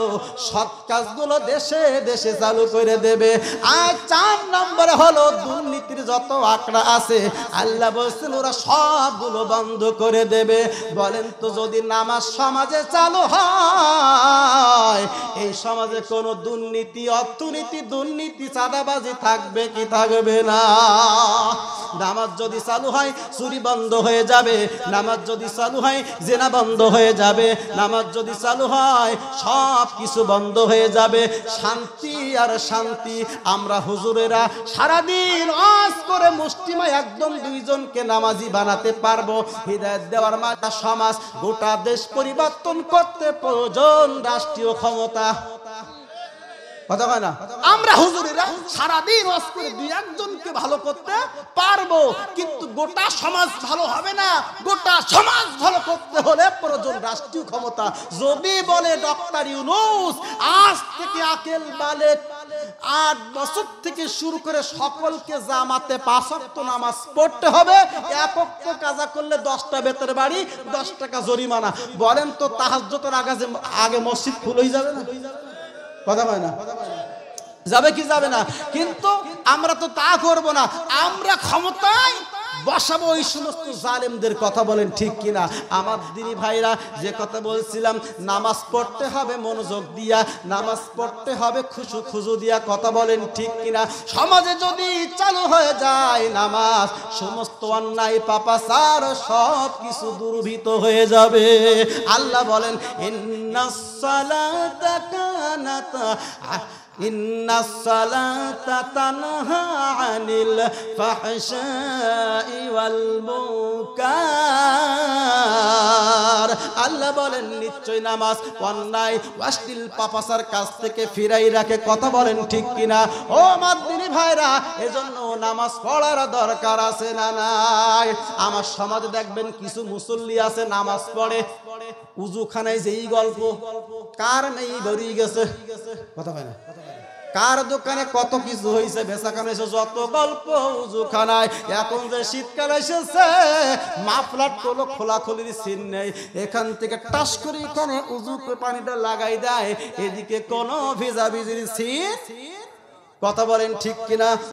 সৎ কাজগুলো দেশে দেশে চালু করে দেবে, আর 4 নম্বরে হলো দুর্নীতির যত আঁকড়া আছে, আল্লাহ বলছেন ওরা সবগুলো বন্ধ করে দেবে। বলেন তো, যদি নামাজ সমাজে চালু হয়, এই সমাজে কোনো দুর্নীতি অর্থনীতি, দুর্নীতি, চাঁদাবাজি থাকবে কি থাকবে না? নামাজ যদি চালু হয় চুরি বন্ধ হয়ে যাবে, নামাজ যদি চালু হয় জেনা বন্ধ হয়ে যাবে, নামাজ যদি চালু হয় সব কিছু বন্ধ হয়ে যাবে। শান্তি আর শান্তি। আমরা হুজুরেরা সারাদিন ওয়াজ করে মুষ্টিমায় একদম 2 জনকে নামাজি বানাতে পারবো। হিদায়াত দেওয়ার মাটা সমাজ, গোটা দেশ পরিবর্তন করতে প্রয়োজন রাষ্ট্রীয় ক্ষমতা। কথা কয় না? আমরা হুজুরেরা সারাদিন ওয়াজ করে 2-1 জনকে ভালো করতে পারবো, কিন্তু গোটা সমাজ ভালো হবে না। গোটা সমাজ ভালো করতে হলে প্রয়োজন রাষ্ট্রীয় ক্ষমতা। যদি বলে ডক্টর ইউনূস আজ থেকে আকেল বালেক 8 বছর থেকে শুরু করে সকলকে জামাতে 5 ওয়াক্ত নামাজ পড়তে হবে, 1 ওয়াক্ত কাজা করলে 10টা বেতের বাড়ি, 10 টাকা জরিমানা। বলেন তো তাহাজ্জুদের আগে মসজিদ ফুল হয়ে যাবে না? কথা হয় না? যাবে কি যাবে না? কিন্তু আমরা তো তা করব না। আমরা ক্ষমতায় বসাবো ওই সমস্ত জালেমদের। কথা বলেন ঠিক কিনা? আমার দিনী ভাইরা, যে কথা বলছিলাম, নামাজ পড়তে হবে মনোযোগ দিয়া, নামাজ পড়তে হবে খুশু দিয়া। কথা বলেন ঠিক কিনা? সমাজে যদি চালু হয়ে যায় নামাজ, সমস্ত অন্যায় পাপাচার সব কিছু দুর্বৃত হয়ে যাবে। আল্লাহ বলেন ইন্নাস সালাতা কানাত ইন্নাস সালাতা তানহা আনিল ফাহশাই ওয়াল মুনকার। আল্লাহ বলেন নিশ্চয় নামাজ অন্যায় অশ্লীল পাপাচার কাছ থেকে ফিরাই রাখে। কথা বলেন ঠিক কিনা? ও আমার দিনী ভাইরা, এজন্য নামাজ পড়ার দরকার আছে না নাই? আমার সমাজে দেখবেন কিছু মুসল্লি আছে নামাজ পড়ে, উজুখানায় যেই গল্প, কার নেই বেরিয়ে গেছে। কথা হয় না? কার দোকানে কত কিছু হয়েছে, বেচাখানা এসে যত গল্প উজুখানায়। এখন যে শীতকাল এসেছে, মাফলার টোলো খোলাখুলির সিন নেই, এখান থেকে টাস করে এখানে উজু পানিটা লাগাই দেয়, এদিকে কোনো ভিজা ভিজির সিন। কথা বলেন ঠিক কিনা?